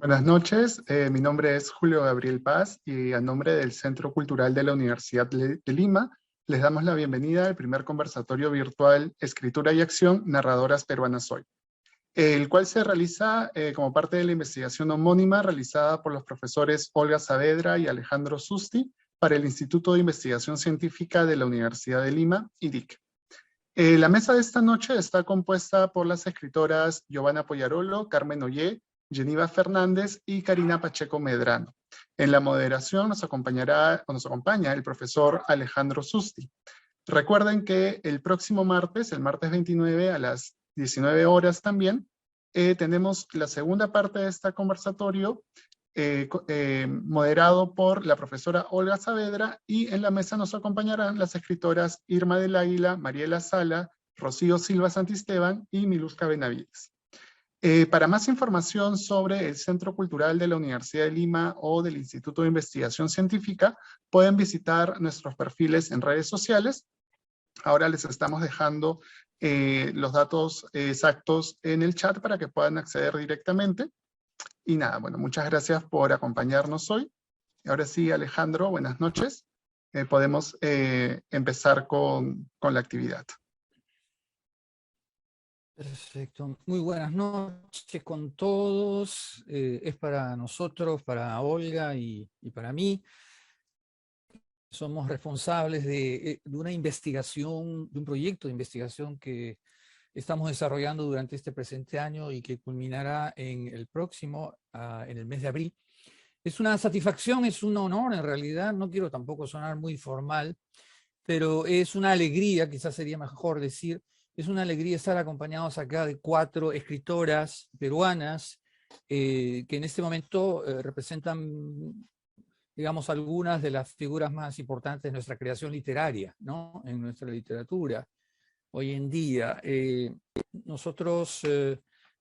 Buenas noches, mi nombre es Julio Gabriel Paz y a nombre del Centro Cultural de la Universidad de Lima les damos la bienvenida al primer conversatorio virtual Escritura y Acción, Narradoras Peruanas Hoy, el cual se realiza como parte de la investigación homónima realizada por los profesores Olga Saavedra y Alejandro Susti para el Instituto de Investigación Científica de la Universidad de Lima, IDIC. La mesa de esta noche está compuesta por las escritoras Giovanna Poyarolo, Carmen Ollé, Geneva Fernández y Karina Pacheco Medrano. En la moderación nos acompaña el profesor Alejandro Susti. Recuerden que el próximo martes, el martes 29 a las 19 horas también, tenemos la segunda parte de este conversatorio moderado por la profesora Olga Saavedra, y en la mesa nos acompañarán las escritoras Irma del Águila, Mariela Sala, Rocío Silva Santisteban y Miluska Benavides. Para más información sobre el Centro Cultural de la Universidad de Lima o del Instituto de Investigación Científica, pueden visitar nuestros perfiles en redes sociales. Ahora les estamos dejando los datos exactos en el chat para que puedan acceder directamente. Y nada, bueno, muchas gracias por acompañarnos hoy. Ahora sí, Alejandro, buenas noches. Podemos empezar con la actividad. Perfecto. Muy buenas noches con todos. Es para nosotros, para Olga y para mí. Somos responsables de una investigación, de un proyecto de investigación que estamos desarrollando durante este presente año y que culminará en el próximo, en el mes de abril. Es una satisfacción, es un honor en realidad. No quiero tampoco sonar muy formal, pero es una alegría, quizás sería mejor decir, es una alegría estar acompañados acá de 4 escritoras peruanas que en este momento representan, digamos, algunas de las figuras más importantes de nuestra creación literaria, ¿no? En nuestra literatura hoy en día. Nosotros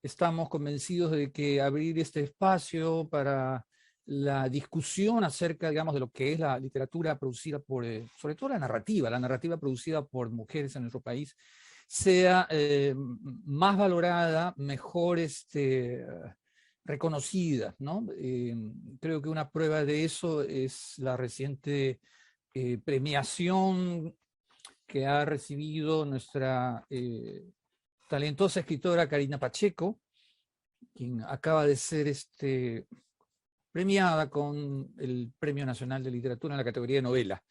estamos convencidos de que abrir este espacio para la discusión acerca, digamos, de lo que es la literatura producida por, sobre todo la narrativa producida por mujeres en nuestro país, sea más valorada, mejor reconocida, ¿no? Creo que una prueba de eso es la reciente premiación que ha recibido nuestra talentosa escritora Karina Pacheco, quien acaba de ser premiada con el Premio Nacional de Literatura en la categoría de novela.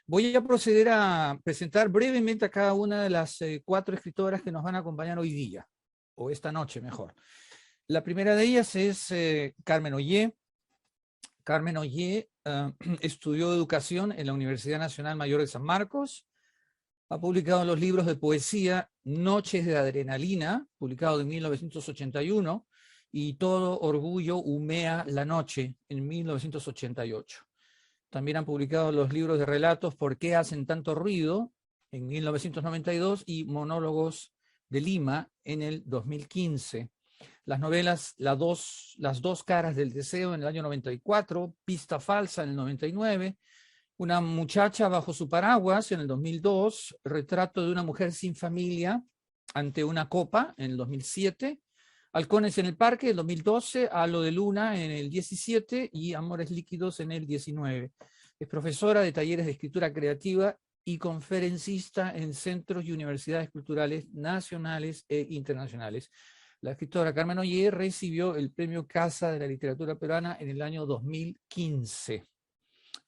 Voy a proceder a presentar brevemente a cada una de las 4 escritoras que nos van a acompañar hoy día, o esta noche mejor. La primera de ellas es Carmen Ollé. Carmen Ollé estudió educación en la Universidad Nacional Mayor de San Marcos. Ha publicado los libros de poesía Noches de Adrenalina, publicado en 1981, y Todo Orgullo humea la noche, en 1988. También han publicado los libros de relatos ¿Por qué hacen tanto ruido?, en 1992, y Monólogos de Lima, en el 2015. Las novelas Las dos caras del deseo, en el año 94, Pista falsa, en el 99, Una muchacha bajo su paraguas, en el 2002, Retrato de una mujer sin familia ante una copa, en el 2007, Halcones en el parque, en el 2012, Halo de luna, en el 17, y Amores líquidos, en el 19. Es profesora de talleres de escritura creativa y conferencista en centros y universidades culturales nacionales e internacionales. La escritora Carmen Ollé recibió el Premio Casa de la Literatura Peruana en el año 2015.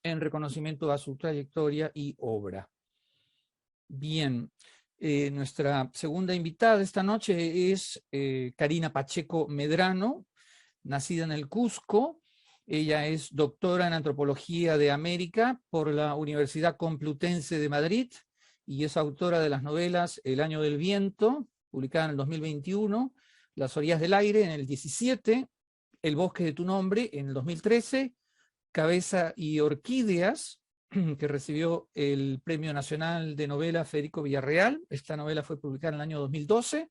En reconocimiento a su trayectoria y obra. Bien, nuestra segunda invitada esta noche es Karina Pacheco Medrano, nacida en el Cusco. Ella es doctora en Antropología de América por la Universidad Complutense de Madrid y es autora de las novelas El año del viento, publicada en el 2021, Las orillas del aire, en el 17, El bosque de tu nombre, en el 2013, Cabeza y Orquídeas, que recibió el Premio Nacional de Novela Federico Villarreal. Esta novela fue publicada en el año 2012.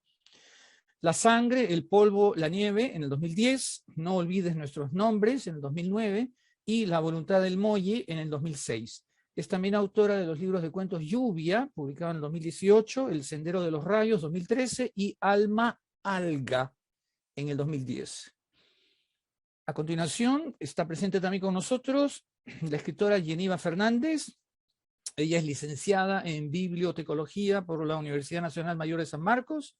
La sangre, el polvo, la nieve, en el 2010. No olvides nuestros nombres, en el 2009. Y La voluntad del Molle, en el 2006. Es también autora de los libros de cuentos Lluvia, publicado en el 2018, El sendero de los rayos, 2013, y Alma Alga, en el 2010. A continuación, está presente también con nosotros la escritora Yeniva Fernández. Ella es licenciada en Bibliotecología por la Universidad Nacional Mayor de San Marcos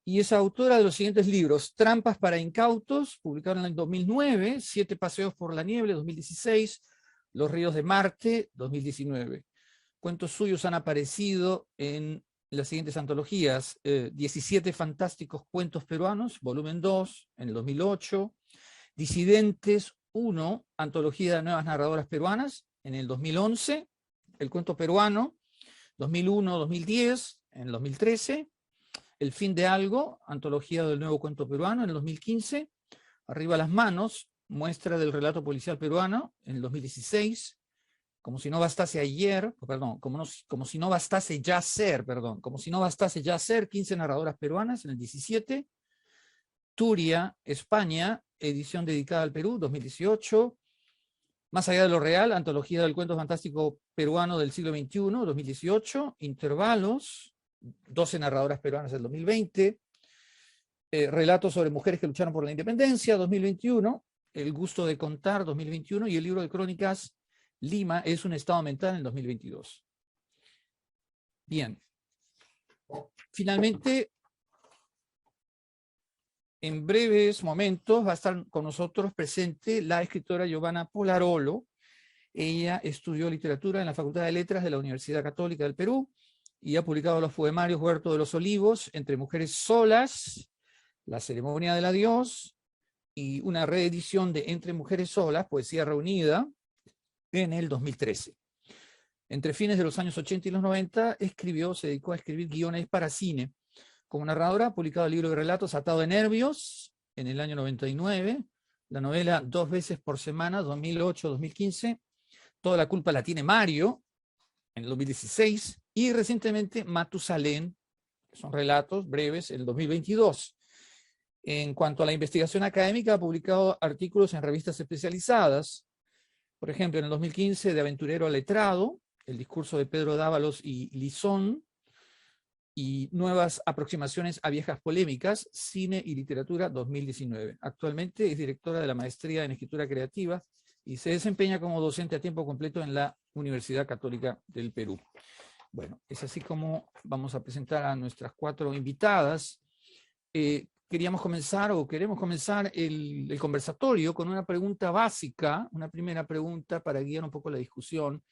y es autora de los siguientes libros: Trampas para Incautos, publicado en el 2009, Siete Paseos por la Nieve, 2016, Los Ríos de Marte, 2019. Cuentos suyos han aparecido en las siguientes antologías: 17 Fantásticos Cuentos Peruanos, volumen 2, en el 2008, Disidentes 1, Antología de Nuevas Narradoras Peruanas, en el 2011, El Cuento Peruano, 2001-2010, en el 2013, El Fin de Algo, Antología del Nuevo Cuento Peruano, en el 2015, Arriba las Manos, Muestra del Relato Policial Peruano, en el 2016, Como si no bastase ayer, perdón, como si no bastase ya ser, perdón, Como si no bastase ya ser, 15 narradoras peruanas, en el 17, Turia, España, edición dedicada al Perú, 2018, Más allá de lo real, Antología del Cuento Fantástico Peruano del siglo XXI, 2018, Intervalos, 12 narradoras peruanas del 2020, Relatos sobre mujeres que lucharon por la independencia, 2021, El gusto de contar, 2021, y el libro de crónicas Lima es un estado mental, en el 2022. Bien. Finalmente, en breves momentos va a estar con nosotros presente la escritora Giovanna Polarolo. Ella estudió literatura en la Facultad de Letras de la Universidad Católica del Perú y ha publicado los poemarios Huerto de los Olivos, Entre Mujeres Solas, La Ceremonia del Adiós, y una reedición de Entre Mujeres Solas, Poesía Reunida, en el 2013. Entre fines de los años 80 y los 90 se dedicó a escribir guiones para cine. Como narradora ha publicado el libro de relatos Atado de Nervios, en el año 99, la novela Dos veces por semana, 2008-2015, Toda la culpa la tiene Mario, en el 2016, y recientemente Matusalén, que son relatos breves, en el 2022. En cuanto a la investigación académica, ha publicado artículos en revistas especializadas. Por ejemplo, en el 2015, De aventurero a letrado, El discurso de Pedro Dávalos y Lizón, y Nuevas aproximaciones a viejas polémicas, Cine y Literatura, 2019. Actualmente es directora de la Maestría en Escritura Creativa y se desempeña como docente a tiempo completo en la Universidad Católica del Perú. Bueno, es así como vamos a presentar a nuestras 4 invitadas. Queremos comenzar el conversatorio con una pregunta básica, una primera pregunta para guiar un poco la discusión.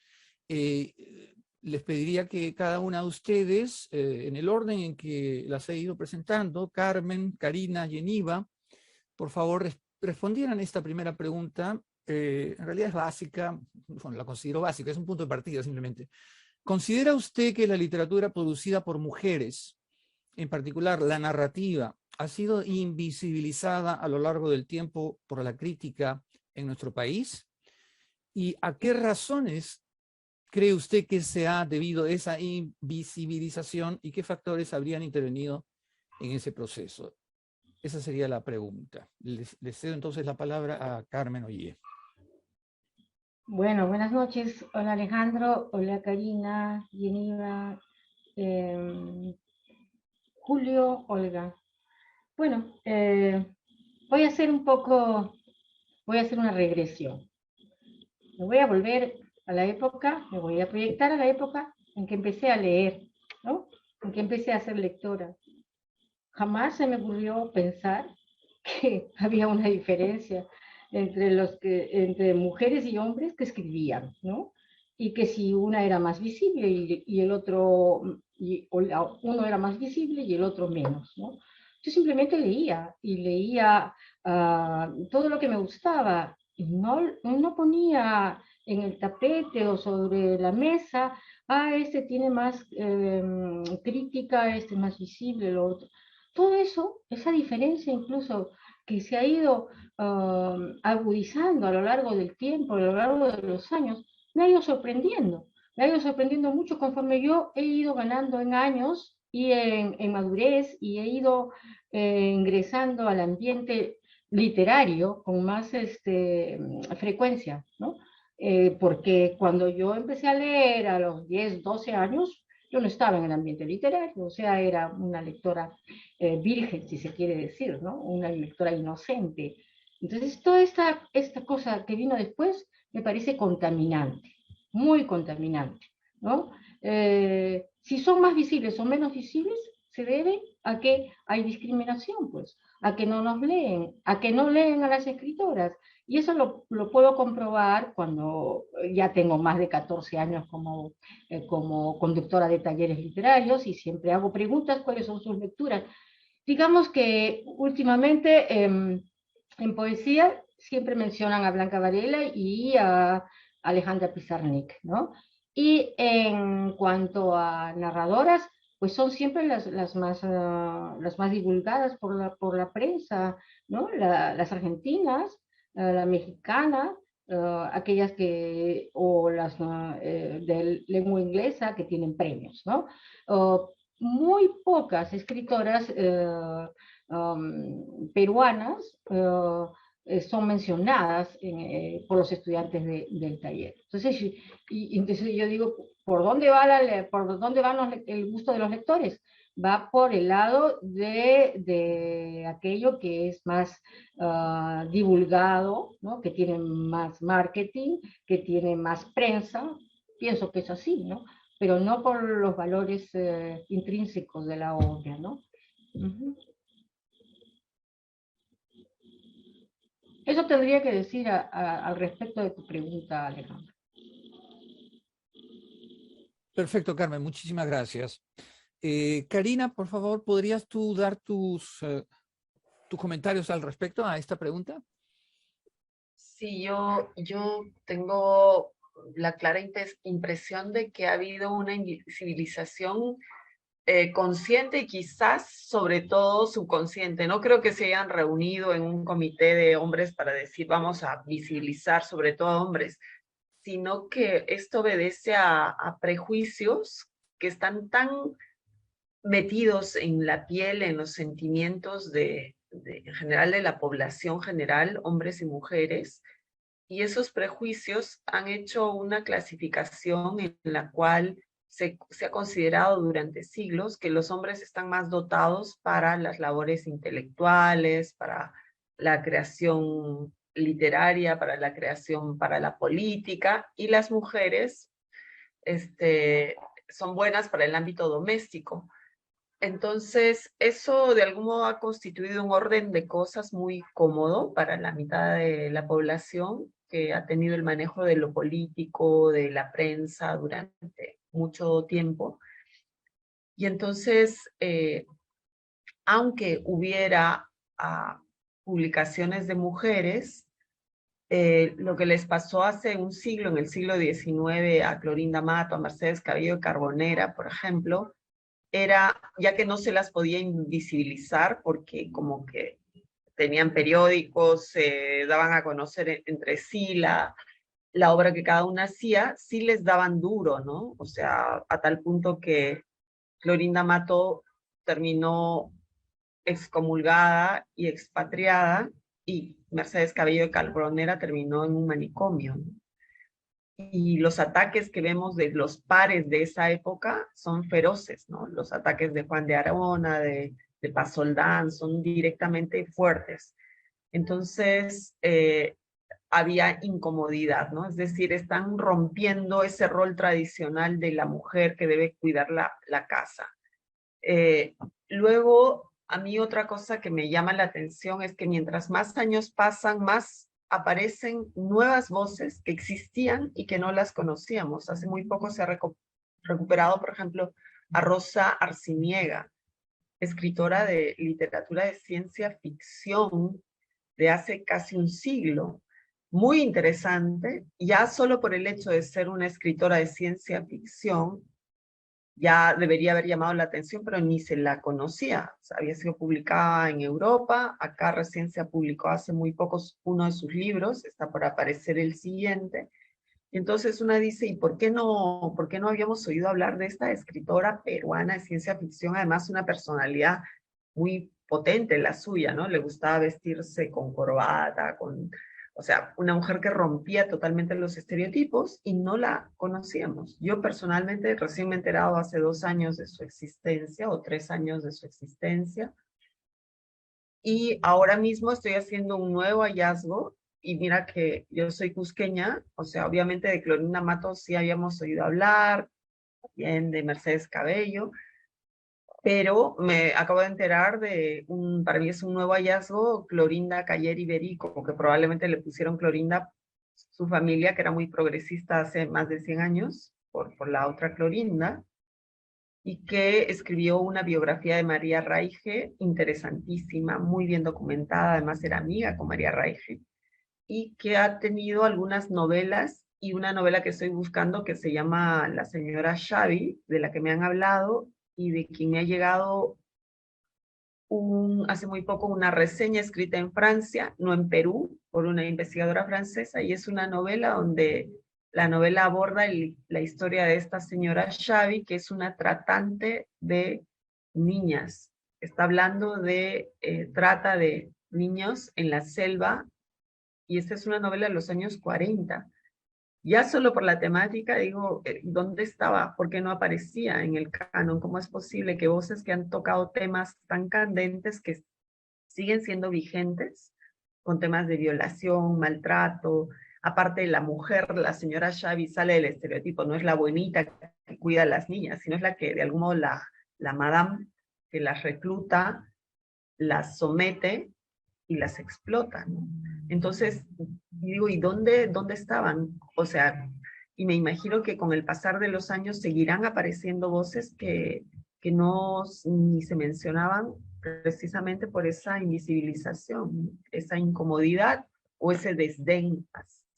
Les pediría que cada una de ustedes, en el orden en que las he ido presentando, Carmen, Karina, Yeniva, por favor respondieran esta primera pregunta. En realidad es básica, bueno, la considero básica, es un punto de partida simplemente. ¿Considera usted que la literatura producida por mujeres, en particular la narrativa, ha sido invisibilizada a lo largo del tiempo por la crítica en nuestro país? ¿Y a qué razones cree usted que se ha debido a esa invisibilización y qué factores habrían intervenido en ese proceso? Esa sería la pregunta. Les cedo entonces la palabra a Carmen Ollé. Bueno, buenas noches. Hola Alejandro, hola Karina, Yeniva, Julio, Olga. Bueno, voy a hacer una regresión. Me voy a volver a la época, me voy a proyectar a la época en que empecé a leer, ¿no? En que empecé a ser lectora. Jamás se me ocurrió pensar que había una diferencia entre mujeres y hombres que escribían, ¿no? Y que si una era más visible y el otro, uno era más visible y el otro menos, ¿no? Yo simplemente leía y leía todo lo que me gustaba. Y no ponía en el tapete o sobre la mesa, este tiene más crítica, este es más visible, lo otro. Todo eso, esa diferencia incluso que se ha ido agudizando a lo largo del tiempo, a lo largo de los años, me ha ido sorprendiendo. Me ha ido sorprendiendo mucho conforme yo he ido ganando en años y en madurez y he ido ingresando al ambiente literario con más frecuencia, ¿no? Porque cuando yo empecé a leer a los 10, 12 años, yo no estaba en el ambiente literario, o sea, era una lectora virgen, si se quiere decir, ¿no? Una lectora inocente. Entonces, toda esta cosa que vino después me parece contaminante, muy contaminante, ¿no? Si son más visibles o menos visibles, se debe a que hay discriminación, pues, a que no nos leen, a que no leen a las escritoras. Y eso lo puedo comprobar cuando ya tengo más de 14 años como conductora de talleres literarios y siempre hago preguntas, ¿cuáles son sus lecturas? Digamos que últimamente en poesía siempre mencionan a Blanca Varela y a Alejandra Pizarnik, ¿no? Y en cuanto a narradoras, pues son siempre las más divulgadas por la prensa, ¿no? Las argentinas, la mexicana, aquellas que, o las de lengua inglesa que tienen premios, ¿no? Muy pocas escritoras peruanas son mencionadas por los estudiantes del taller. Entonces yo digo, ¿por dónde por dónde va el gusto de los lectores? Va por el lado de aquello que es más divulgado, ¿no? Que tiene más marketing, que tiene más prensa. Pienso que es así, ¿no? Pero no por los valores intrínsecos de la obra, ¿no? Uh-huh. Eso tendría que decir al respecto de tu pregunta, Alejandro. Perfecto, Carmen, muchísimas gracias. Karina, por favor, ¿podrías tú dar tus comentarios al respecto a esta pregunta? Sí, yo tengo la clara impresión de que ha habido una invisibilización consciente y quizás sobre todo subconsciente. No creo que se hayan reunido en un comité de hombres para decir vamos a visibilizar sobre todo a hombres, sino que esto obedece a prejuicios que están tan metidos en la piel, en los sentimientos en general de la población general, hombres y mujeres, y esos prejuicios han hecho una clasificación en la cual se ha considerado durante siglos que los hombres están más dotados para las labores intelectuales, para la creación literaria, para la creación, para la política, y las mujeres son buenas para el ámbito doméstico. Entonces, eso de algún modo ha constituido un orden de cosas muy cómodo para la mitad de la población que ha tenido el manejo de lo político, de la prensa durante mucho tiempo. Y entonces, aunque hubiera publicaciones de mujeres, lo que les pasó hace un siglo, en el siglo XIX, a Clorinda Mato, a Mercedes Cabello de Carbonera, por ejemplo, era, ya que no se las podía invisibilizar porque como que tenían periódicos, se daban a conocer entre sí la obra que cada una hacía, sí les daban duro, ¿no? O sea, a tal punto que Clorinda Mato terminó excomulgada y expatriada, y Mercedes Cabello de Carbonera terminó en un manicomio, ¿no? Y los ataques que vemos de los pares de esa época son feroces, ¿no? Los ataques de Juan de Arona, de Paz Soldán, son directamente fuertes. Entonces, había incomodidad, ¿no? Es decir, están rompiendo ese rol tradicional de la mujer que debe cuidar la casa. Luego, a mí otra cosa que me llama la atención es que mientras más años pasan, más aparecen nuevas voces que existían y que no las conocíamos. Hace muy poco se ha recuperado, por ejemplo, a Rosa Arciniega, escritora de literatura de ciencia ficción de hace casi un siglo. Muy interesante, ya solo por el hecho de ser una escritora de ciencia ficción, ya debería haber llamado la atención, pero ni se la conocía. O sea, había sido publicada en Europa, acá recién se publicó hace muy pocos uno de sus libros, está por aparecer el siguiente. Entonces una dice, ¿y por qué no habíamos oído hablar de esta escritora peruana de ciencia ficción? Además, una personalidad muy potente la suya, ¿no? Le gustaba vestirse con corbata, o sea, una mujer que rompía totalmente los estereotipos y no la conocíamos. Yo personalmente recién me he enterado hace 2 años de su existencia, o 3 años de su existencia, Y ahora mismo estoy haciendo un nuevo hallazgo, y mira que yo soy cusqueña, o sea, obviamente de Clorinda Matos sí habíamos oído hablar, bien de Mercedes Cabello, pero me acabo de enterar de para mí es un nuevo hallazgo, Clorinda Cayer Iberico, que probablemente le pusieron Clorinda su familia, que era muy progresista hace más de 100 años, por la otra Clorinda, y que escribió una biografía de María Raige, interesantísima, muy bien documentada, además era amiga con María Raige, y que ha tenido algunas novelas, y una novela que estoy buscando que se llama La señora Xavi, de la que me han hablado, y de quien me ha llegado hace muy poco una reseña escrita en Francia, no en Perú, por una investigadora francesa, y es una novela donde la novela aborda la historia de esta señora Xavi, que es una tratante de niñas. Está hablando de trata de niños en la selva, y esta es una novela de los años 40. Ya solo por la temática digo, ¿dónde estaba? ¿Por qué no aparecía en el canon? ¿Cómo es posible que voces que han tocado temas tan candentes que siguen siendo vigentes, con temas de violación, maltrato? Aparte de la mujer, la señora Xavi sale del estereotipo, no es la buenita que cuida a las niñas, sino es la que de algún modo la madame que las recluta, las somete y las explota, ¿no? Entonces, digo, ¿y dónde estaban? O sea, y me imagino que con el pasar de los años seguirán apareciendo voces que no ni se mencionaban precisamente por esa invisibilización, esa incomodidad o ese desdén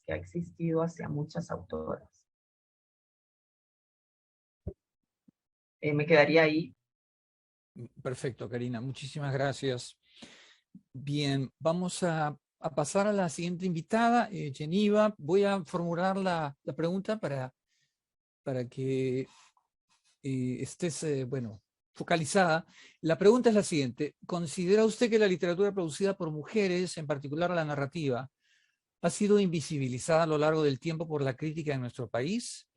que ha existido hacia muchas autoras. Me quedaría ahí. Perfecto, Karina. Muchísimas gracias. Bien, vamos a pasar a la siguiente invitada, Geneva. Voy a formular la pregunta para que estés, bueno, focalizada. La pregunta es la siguiente. ¿Considera usted que la literatura producida por mujeres, en particular la narrativa, ha sido invisibilizada a lo largo del tiempo por la crítica en nuestro país?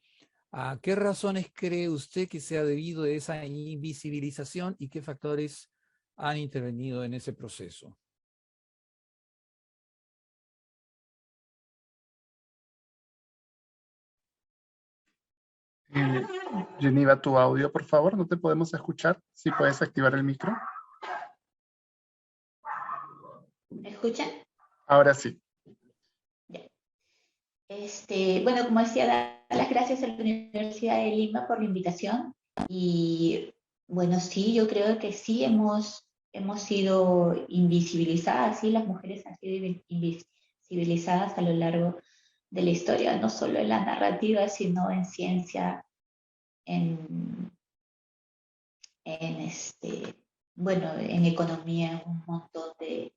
¿A qué razones cree usted que se ha debido a esa invisibilización y qué factores han intervenido en ese proceso? Geneva, tu audio, por favor, no te podemos escuchar. Si puedes activar el micro. ¿Me escuchan? Ahora sí. Ya. Bueno, como decía, dar las gracias a la Universidad de Lima por la invitación. Y bueno, sí, yo creo que sí hemos sido invisibilizadas, sí, las mujeres han sido invisibilizadas a lo largo de la historia, no solo en la narrativa, sino en ciencia, en bueno, en economía, un montón de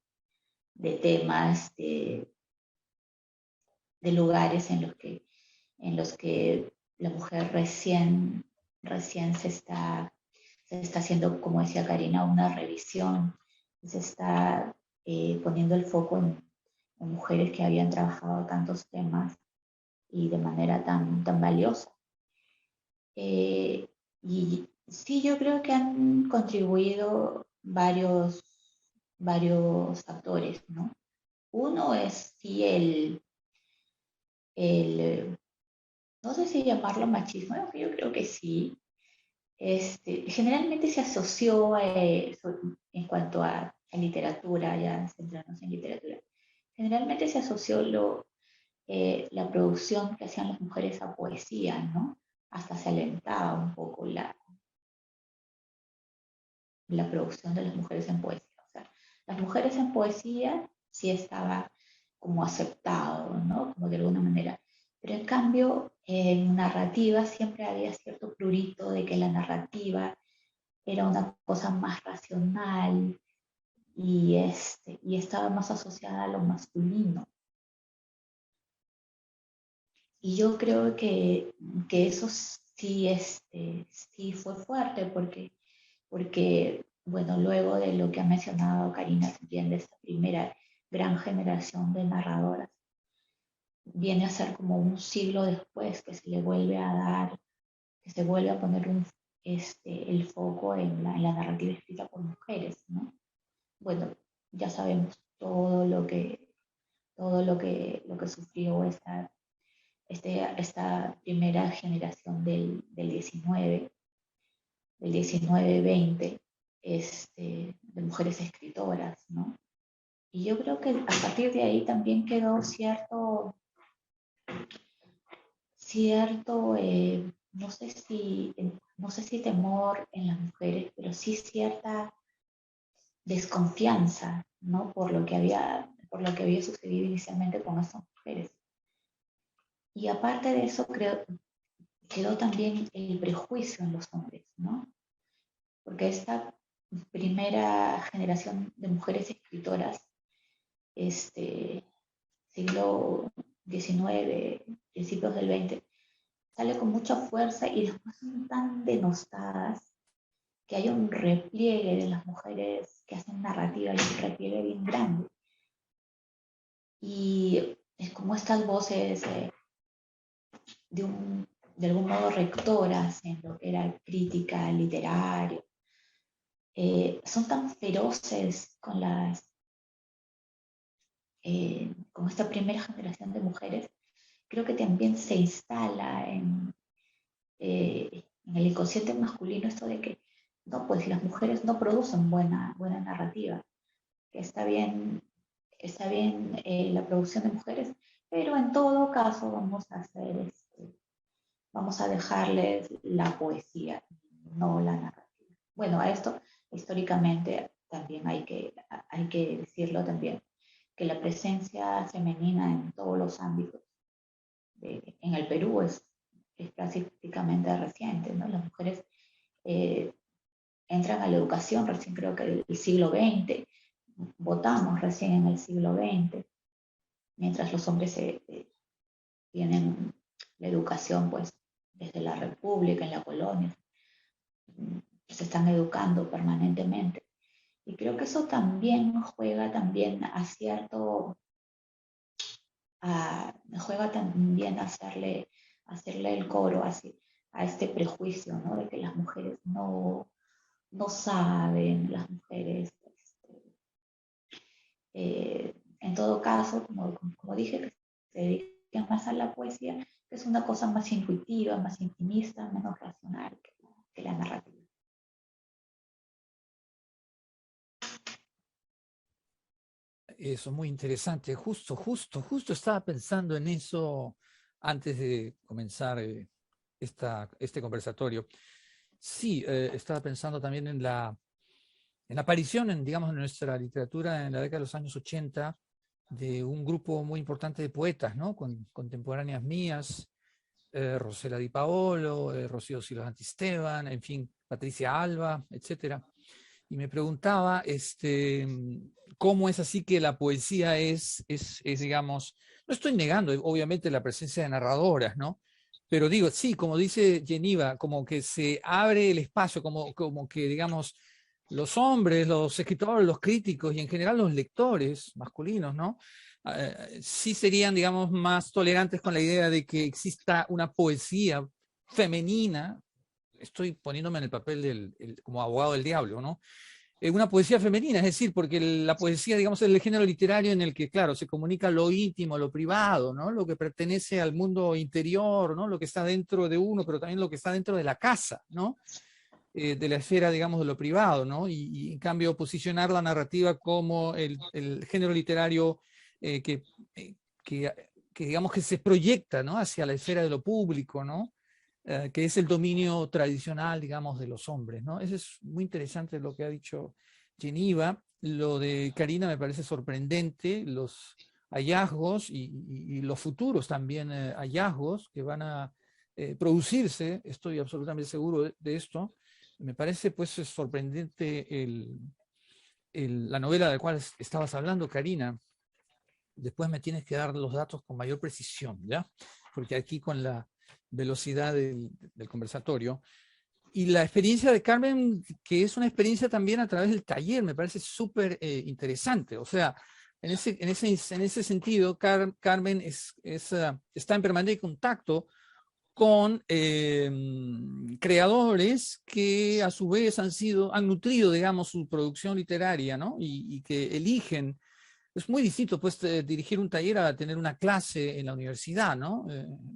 temas, de lugares en los que la mujer recién se está haciendo, como decía Karina, una revisión, se está poniendo el foco en mujeres que habían trabajado tantos temas y de manera tan valiosa. Y sí, yo creo que han contribuido varios factores, ¿no? Uno es sí no sé si llamarlo machismo, yo creo que sí. Generalmente se asoció en cuanto a literatura, ya centrarnos en literatura, generalmente se asoció la producción que hacían las mujeres a poesía, ¿no? Hasta se alentaba un poco la producción de las mujeres en poesía. O sea, las mujeres en poesía sí estaba como aceptado, ¿no? Como de alguna manera. Pero en cambio, en narrativa siempre había cierto prurito de que la narrativa era una cosa más racional y estaba más asociada a lo masculino. Y yo creo que eso sí, sí fue fuerte porque, bueno, luego de lo que ha mencionado Karina también, de esta primera gran generación de narradoras, viene a ser como un siglo después que se le vuelve a dar, que se vuelve a poner el foco en la narrativa escrita por mujeres, ¿no? Bueno, ya sabemos lo que sufrió esta primera generación del 19-20, de mujeres escritoras, ¿no? Y yo creo que a partir de ahí también quedó no sé si temor en las mujeres, pero sí cierta desconfianza, ¿no? Por lo que había sucedido inicialmente con estas mujeres. Y aparte de eso, creo, quedó también el prejuicio en los hombres, ¿no? Porque esta primera generación de mujeres escritoras, siglo XIX, principios del XX, sale con mucha fuerza y después son tan denostadas que hay un repliegue de las mujeres que hacen narrativa, y un repliegue bien grande. Y es como estas voces de algún modo rectoras en lo que era crítica literaria, son tan feroces con esta primera generación de mujeres, creo que también se instala en el inconsciente masculino esto de que no, pues las mujeres no producen buena narrativa, que está bien la producción de mujeres, pero en todo caso vamos a dejarles la poesía, no la narrativa. Bueno, a esto históricamente también hay que decirlo también, que la presencia femenina en todos los ámbitos en el Perú es prácticamente reciente, ¿no? Las mujeres entran a la educación recién, creo que el siglo XX, votamos recién en el siglo XX, mientras los hombres tienen la educación pues desde la República, en la colonia, se están educando permanentemente. Y creo que eso también juega también a hacerle el coro a este prejuicio, ¿no? De que las mujeres no saben, las mujeres, en todo caso, como dije, que se dedican más a la poesía, que es una cosa más intuitiva, más intimista, menos racional que la narrativa. Eso es muy interesante. Justo estaba pensando en eso antes de comenzar este conversatorio. Sí, estaba pensando también en la aparición, digamos, en nuestra literatura en la década de los años 80 de un grupo muy importante de poetas, ¿no? Contemporáneas mías, Rosela Di Paolo, Rocío Silva Santisteban, en fin, Patricia Alba, etcétera. Y me preguntaba cómo es así que la poesía es, digamos, no estoy negando, obviamente, la presencia de narradoras, ¿no? Pero digo, sí, como dice Geneva, como que se abre el espacio, como que, digamos, los hombres, los escritores, los críticos y en general los lectores masculinos, ¿no? Sí serían, digamos, más tolerantes con la idea de que exista una poesía femenina. Estoy poniéndome en el papel como abogado del diablo, ¿no? Una poesía femenina, es decir, porque la poesía, digamos, es el género literario en el que, claro, se comunica lo íntimo, lo privado, ¿no? Lo que pertenece al mundo interior, ¿no? Lo que está dentro de uno, pero también lo que está dentro de la casa, ¿no? De la esfera, digamos, de lo privado, ¿no? Y en cambio, posicionar la narrativa como el género literario que, digamos, que se proyecta, ¿no? Hacia la esfera de lo público, ¿no? Que es el dominio tradicional, digamos, de los hombres, ¿no? Eso es muy interesante lo que ha dicho Geneva. Lo de Karina me parece sorprendente, los hallazgos y los futuros también hallazgos que van a producirse, estoy absolutamente seguro de esto. Me parece pues sorprendente la novela de la cual estabas hablando, Karina. Después me tienes que dar los datos con mayor precisión, ¿ya? Porque aquí con la velocidad del conversatorio. Y la experiencia de Carmen, que es una experiencia también a través del taller, me parece súper interesante. O sea, en ese sentido, Carmen está en permanente contacto con creadores que a su vez han nutrido, digamos, su producción literaria, ¿no? Y que eligen. Es muy distinto, pues, dirigir un taller a tener una clase en la universidad, ¿no?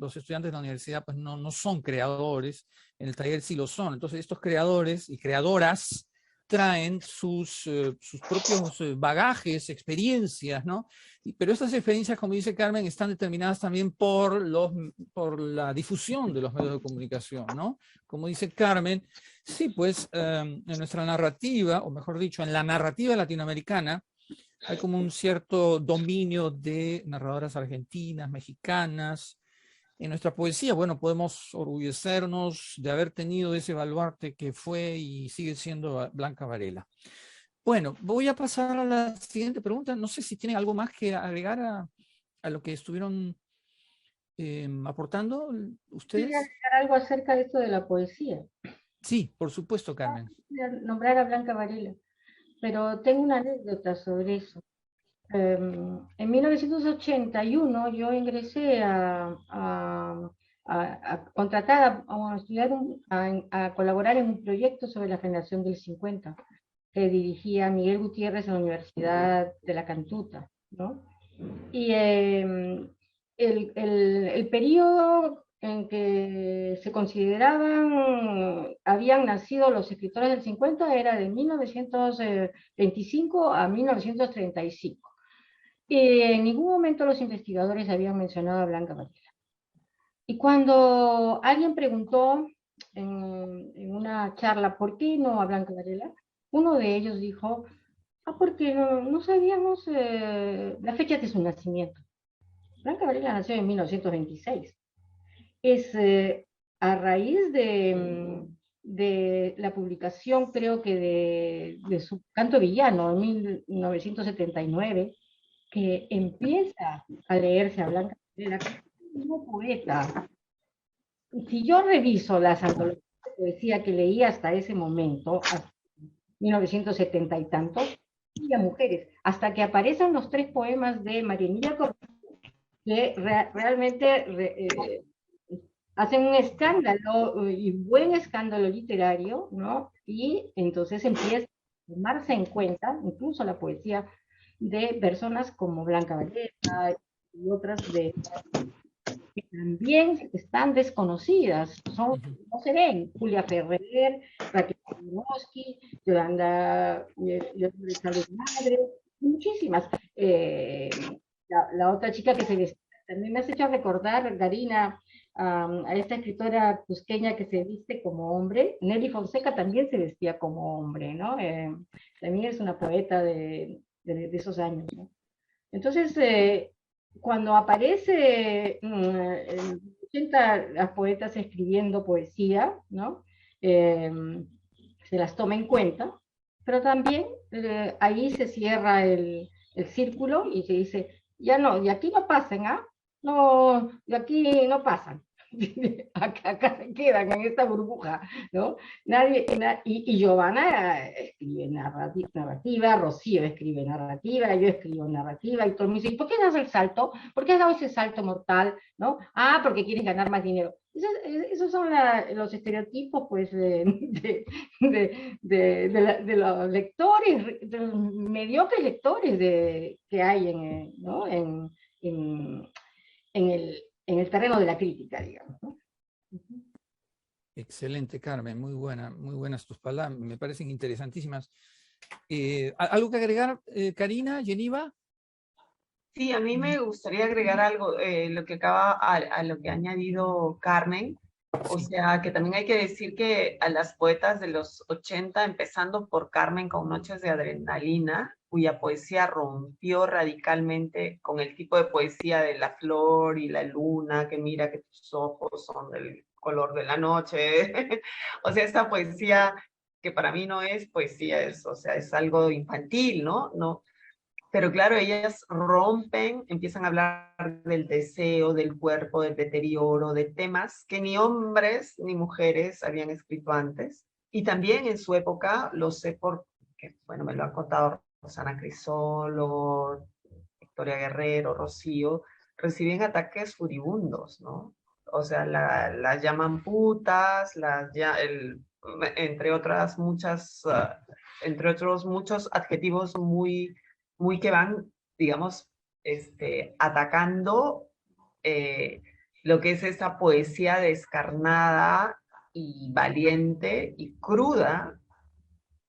Los estudiantes de la universidad, pues, no son creadores, en el taller sí lo son. Entonces, estos creadores y creadoras traen sus propios bagajes, experiencias, ¿no? Pero estas experiencias, como dice Carmen, están determinadas también por la difusión de los medios de comunicación, ¿no? Como dice Carmen, sí, pues, en nuestra narrativa, o mejor dicho, en la narrativa latinoamericana, hay como un cierto dominio de narradoras argentinas, mexicanas. En nuestra poesía, bueno, podemos orgullecernos de haber tenido ese baluarte que fue y sigue siendo Blanca Varela. Bueno, voy a pasar a la siguiente pregunta. No sé si tienen algo más que agregar a lo que estuvieron aportando ustedes. Quería agregar algo acerca de esto de la poesía. Sí, por supuesto, Carmen. Nombrar a Blanca Varela, pero tengo una anécdota sobre eso. En 1981 yo ingresé contratada a estudiar, a colaborar en un proyecto sobre la generación del 50, que dirigía Miguel Gutiérrez en la Universidad de la Cantuta, ¿no? Y el periodo en que se consideraban, habían nacido los escritores del 50 era de 1925 a 1935. Y en ningún momento los investigadores habían mencionado a Blanca Varela. Y cuando alguien preguntó en una charla por qué no a Blanca Varela, uno de ellos dijo, porque no sabíamos la fecha de su nacimiento. Blanca Varela nació en 1926. Es a raíz de la publicación, creo que de su Canto Villano en 1979, que empieza a leerse a Blanca Varela como poeta. Si yo reviso las antologías de poesía que leí hasta ese momento, hasta 1970 y tantos, y a mujeres, hasta que aparecen los 3 poemas de María Emilia Cortés, que realmente hacen un escándalo, y buen escándalo literario, ¿no? Y entonces empieza a tomarse en cuenta, incluso la poesía de personas como Blanca Varela y otras que también están desconocidas, no se ven, Julia Ferrer, Raquel Miroski, Yolanda Chávez Madre, muchísimas. La otra chica que se vestía, también me has hecho recordar, Karina, a esta escritora cusqueña que se viste como hombre. Nelly Fonseca también se vestía como hombre, ¿no? También es una poeta de esos años, ¿no? Entonces, cuando aparece en 80 las poetas escribiendo poesía, ¿no? Se las toma en cuenta, pero también ahí se cierra el círculo y se dice, ya no, y aquí no pasen, ¿ah? No, y aquí no pasan. Acá se quedan en esta burbuja, ¿no? Y Giovanna escribe narrativa, Rocío escribe narrativa, yo escribo narrativa, y todo me dice, ¿por qué das el salto? ¿Por qué has dado ese salto mortal? ¿No? Ah, porque quieres ganar más dinero. Esos son los estereotipos, pues, de los lectores, de los mediocres lectores que hay ¿no? en el terreno de la crítica, digamos, ¿no? Excelente, Carmen, muy buenas tus palabras, me parecen interesantísimas. ¿Algo que agregar, Karina, Geneva? Sí, a mí me gustaría agregar algo, lo que a lo que ha añadido Carmen. O sea, que también hay que decir que a las poetas de los 80, empezando por Carmen con Noches de Adrenalina, cuya poesía rompió radicalmente con el tipo de poesía de la flor y la luna, que mira que tus ojos son del color de la noche. O sea, esta poesía que para mí no es poesía, o sea, es algo infantil, ¿no? No. Pero claro, ellas rompen, empiezan a hablar del deseo, del cuerpo, del deterioro, de temas que ni hombres ni mujeres habían escrito antes. Y también en su época, lo sé porque, bueno, me lo ha contado Rosana Crisolo, Victoria Guerrero, Rocío, reciben ataques furibundos, ¿no? o sea, las llaman putas, entre otras muchas, entre otros muchos adjetivos muy, muy que van, digamos, atacando lo que es esa poesía descarnada y valiente y cruda,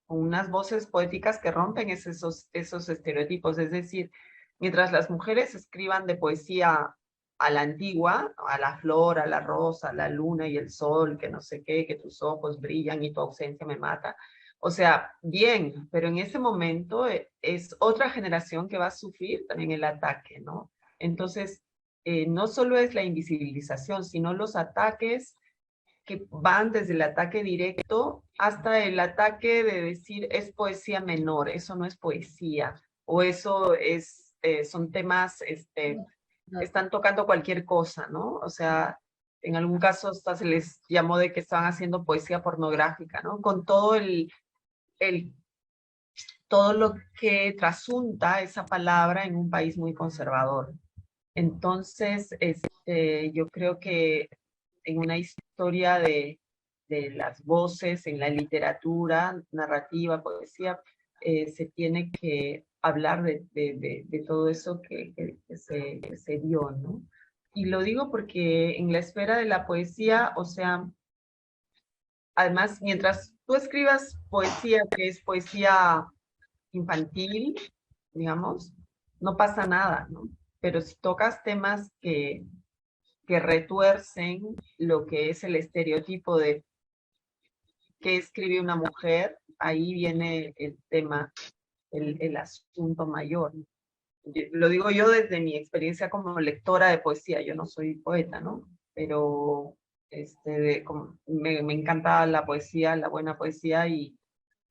con unas voces poéticas que rompen esos estereotipos. Es decir, mientras las mujeres escriban de poesía a la antigua, a la flor, a la rosa, a la luna y el sol, que no sé qué, que tus ojos brillan y tu ausencia me mata. O sea, bien, pero en ese momento es otra generación que va a sufrir también el ataque, ¿no? Entonces, no solo es la invisibilización, sino los ataques que van desde el ataque directo hasta el ataque de decir es poesía menor, eso no es poesía, o eso es, son temas, están tocando cualquier cosa, ¿no? O sea, en algún caso hasta se les llamó de que estaban haciendo poesía pornográfica, ¿no? Con todo todo lo que trasunta esa palabra en un país muy conservador. Entonces, yo creo que en una historia de las voces, en la literatura, narrativa, poesía, se tiene que hablar de todo eso que se dio, ¿no? Y lo digo porque en la esfera de la poesía, o sea, además, mientras tú escribas poesía, que es poesía infantil, digamos, no pasa nada, ¿no? Pero si tocas temas que retuercen lo que es el estereotipo de qué escribe una mujer, ahí viene el tema, el asunto mayor. Lo digo yo desde mi experiencia como lectora de poesía, yo no soy poeta, ¿no? Pero me encanta la poesía, la buena poesía, y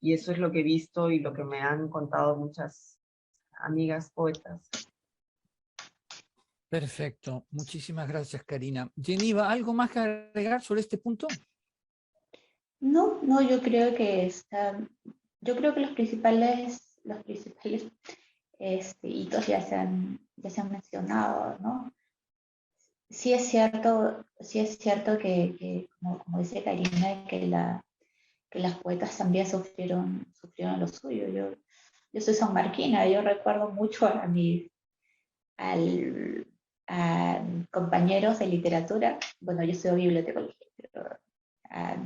eso es lo que he visto y lo que me han contado muchas amigas poetas. Perfecto. Muchísimas gracias, Karina. Geneva, ¿algo más que agregar sobre este punto? No, no, yo creo que yo creo que los principales hitos ya se han mencionado, ¿no? Sí es cierto que como dice Karina, que las poetas también sufrieron lo suyo. Yo soy sanmarquina, yo recuerdo mucho a compañeros de literatura, bueno, yo soy bibliotecología, pero a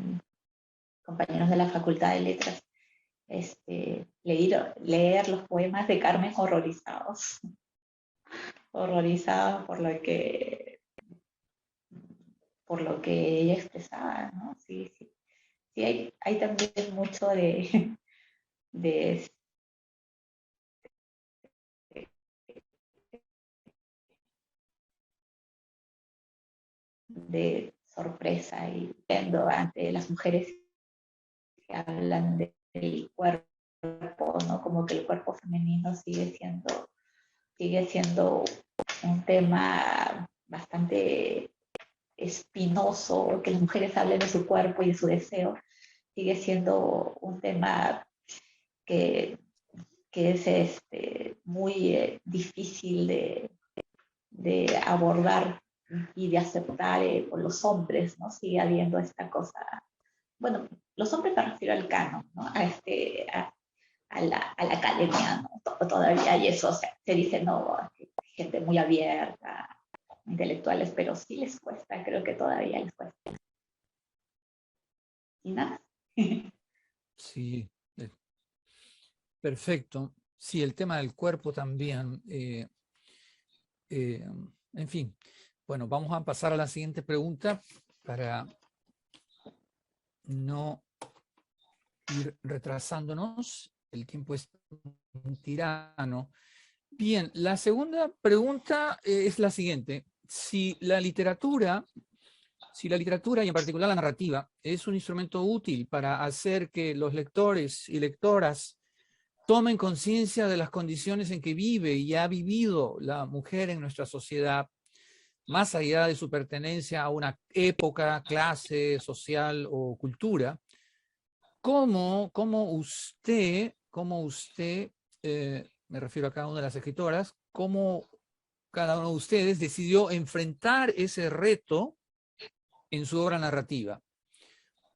compañeros de la Facultad de Letras, leer los poemas de Carmen horrorizados por lo que ella expresaba, ¿no? Sí, sí. Sí, hay también mucho de, de sorpresa y viendo ante las mujeres que hablan del cuerpo, ¿no? Como que el cuerpo femenino sigue siendo un tema bastante espinoso, que las mujeres hablen de su cuerpo y de su deseo, sigue siendo un tema que es muy difícil de abordar y de aceptar por los hombres, ¿no? Sigue habiendo esta cosa. Bueno, los hombres me refiero al canon, ¿no? A la academia, ¿no? Todavía hay eso, o sea, se dice, no, gente muy abierta, intelectuales, pero sí les cuesta, creo que todavía les cuesta. ¿Y nada? Sí, perfecto. Sí, el tema del cuerpo también. En fin, bueno, vamos a pasar a la siguiente pregunta para no ir retrasándonos. El tiempo es un tirano. Bien, la segunda pregunta es la siguiente. Si la literatura y en particular la narrativa es un instrumento útil para hacer que los lectores y lectoras tomen conciencia de las condiciones en que vive y ha vivido la mujer en nuestra sociedad, más allá de su pertenencia a una época, clase social o cultura, ¿cómo usted, me refiero a cada una de las escritoras, cómo cada uno de ustedes decidió enfrentar ese reto en su obra narrativa.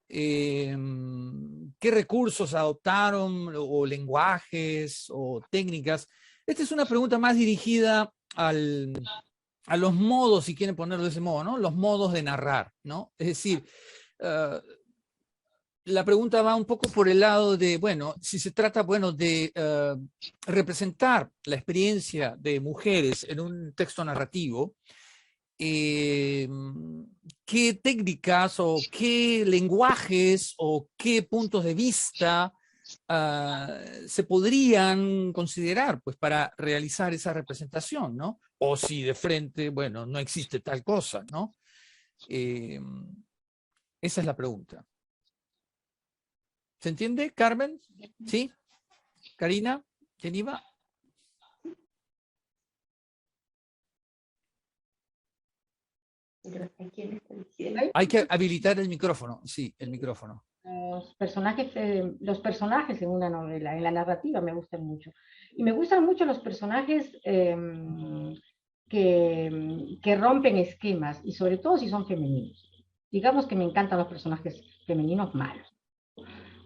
¿Qué recursos adoptaron, o lenguajes, o técnicas? Esta es una pregunta más dirigida a los modos, si quieren ponerlo de ese modo, ¿no? Los modos de narrar, ¿no? Es decir, la pregunta va un poco por el lado de, bueno, si se trata, bueno, de representar la experiencia de mujeres en un texto narrativo, qué técnicas o qué lenguajes o qué puntos de vista se podrían considerar, pues, para realizar esa representación, ¿no? O si de frente, bueno, no existe tal cosa, ¿no? Esa es la pregunta. ¿Se entiende, Carmen? ¿Sí? ¿Karina? ¿Geniva? Hay que habilitar el micrófono, sí, el micrófono. Los personajes en una novela, en la narrativa, me gustan mucho. Y me gustan mucho los personajes que rompen esquemas, y sobre todo si son femeninos. Digamos que me encantan los personajes femeninos malos,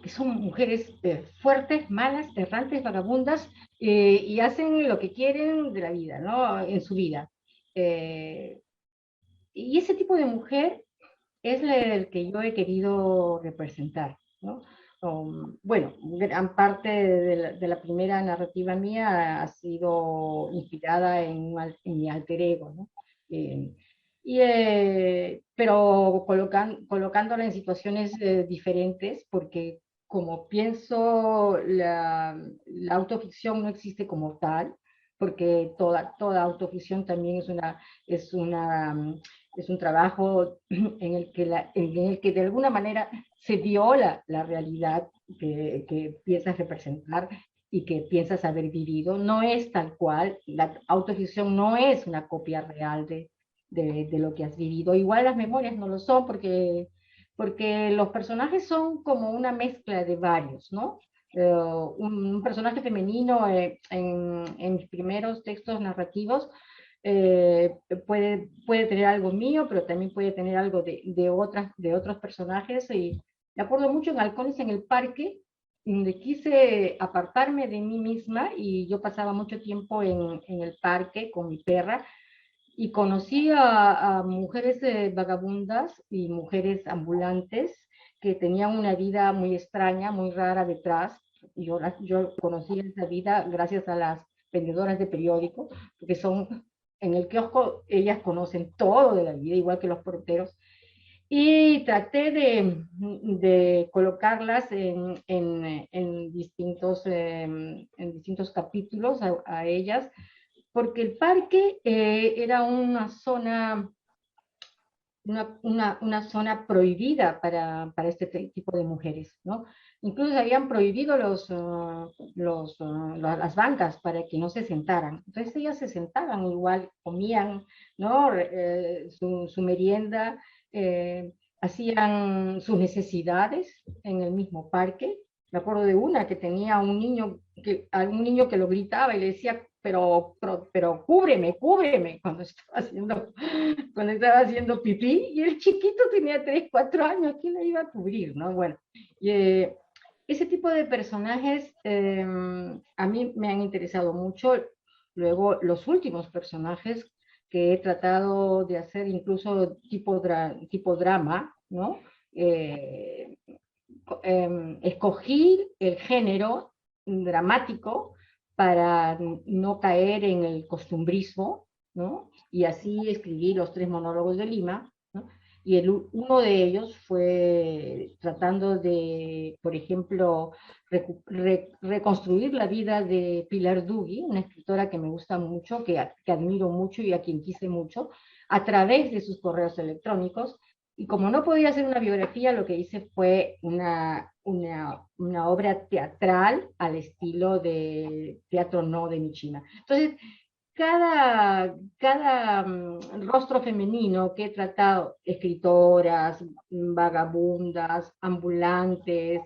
que son mujeres fuertes, malas, errantes, vagabundas, y hacen lo que quieren de la vida, ¿no? En su vida. Y ese tipo de mujer es el que yo he querido representar, ¿no? Bueno, gran parte de la primera narrativa mía ha sido inspirada en mi alter ego, ¿no? Pero colocándola en situaciones diferentes, porque como pienso, la autoficción no existe como tal, porque toda autoficción también es un trabajo en el que de alguna manera se viola la realidad que piensas representar y que piensas haber vivido. No es tal cual, la autoficción no es una copia real de lo que has vivido. Igual las memorias no lo son, porque los personajes son como una mezcla de varios, ¿no? Un personaje femenino en mis primeros textos narrativos puede tener algo mío, pero también puede tener algo de otros personajes. Y me acuerdo mucho en Halcones en el Parque, donde quise apartarme de mí misma, y yo pasaba mucho tiempo en el parque con mi perra, y conocí a mujeres vagabundas y mujeres ambulantes que tenían una vida muy extraña, muy rara detrás. Yo conocí esa vida gracias a las vendedoras de periódico, porque son, en el kiosco ellas conocen todo de la vida, igual que los porteros. Y traté de colocarlas en distintos capítulos a ellas, porque el parque era una zona zona prohibida para este tipo de mujeres, ¿no? Incluso se habían prohibido las bancas para que no se sentaran. Entonces ellas se sentaban igual, comían, ¿no? Su merienda, hacían sus necesidades en el mismo parque. Me acuerdo de una que tenía a un niño que lo gritaba y le decía, pero cúbreme, cuando estaba haciendo pipí, y el chiquito tenía 3, 4 años, ¿quién le iba a cubrir, no? Bueno, ese tipo de personajes a mí me han interesado mucho. Luego, los últimos personajes que he tratado de hacer, incluso tipo drama, ¿no? Escogí el género dramático para no caer en el costumbrismo, ¿no? Y así escribí los 3 monólogos de Lima, ¿no? Y uno de ellos fue tratando de, por ejemplo, reconstruir la vida de Pilar Dugui, una escritora que me gusta mucho, que admiro mucho y a quien quise mucho, a través de sus correos electrónicos. Y como no podía hacer una biografía, lo que hice fue una obra teatral al estilo de Teatro No de Mishima. Entonces, cada rostro femenino que he tratado, escritoras, vagabundas, ambulantes,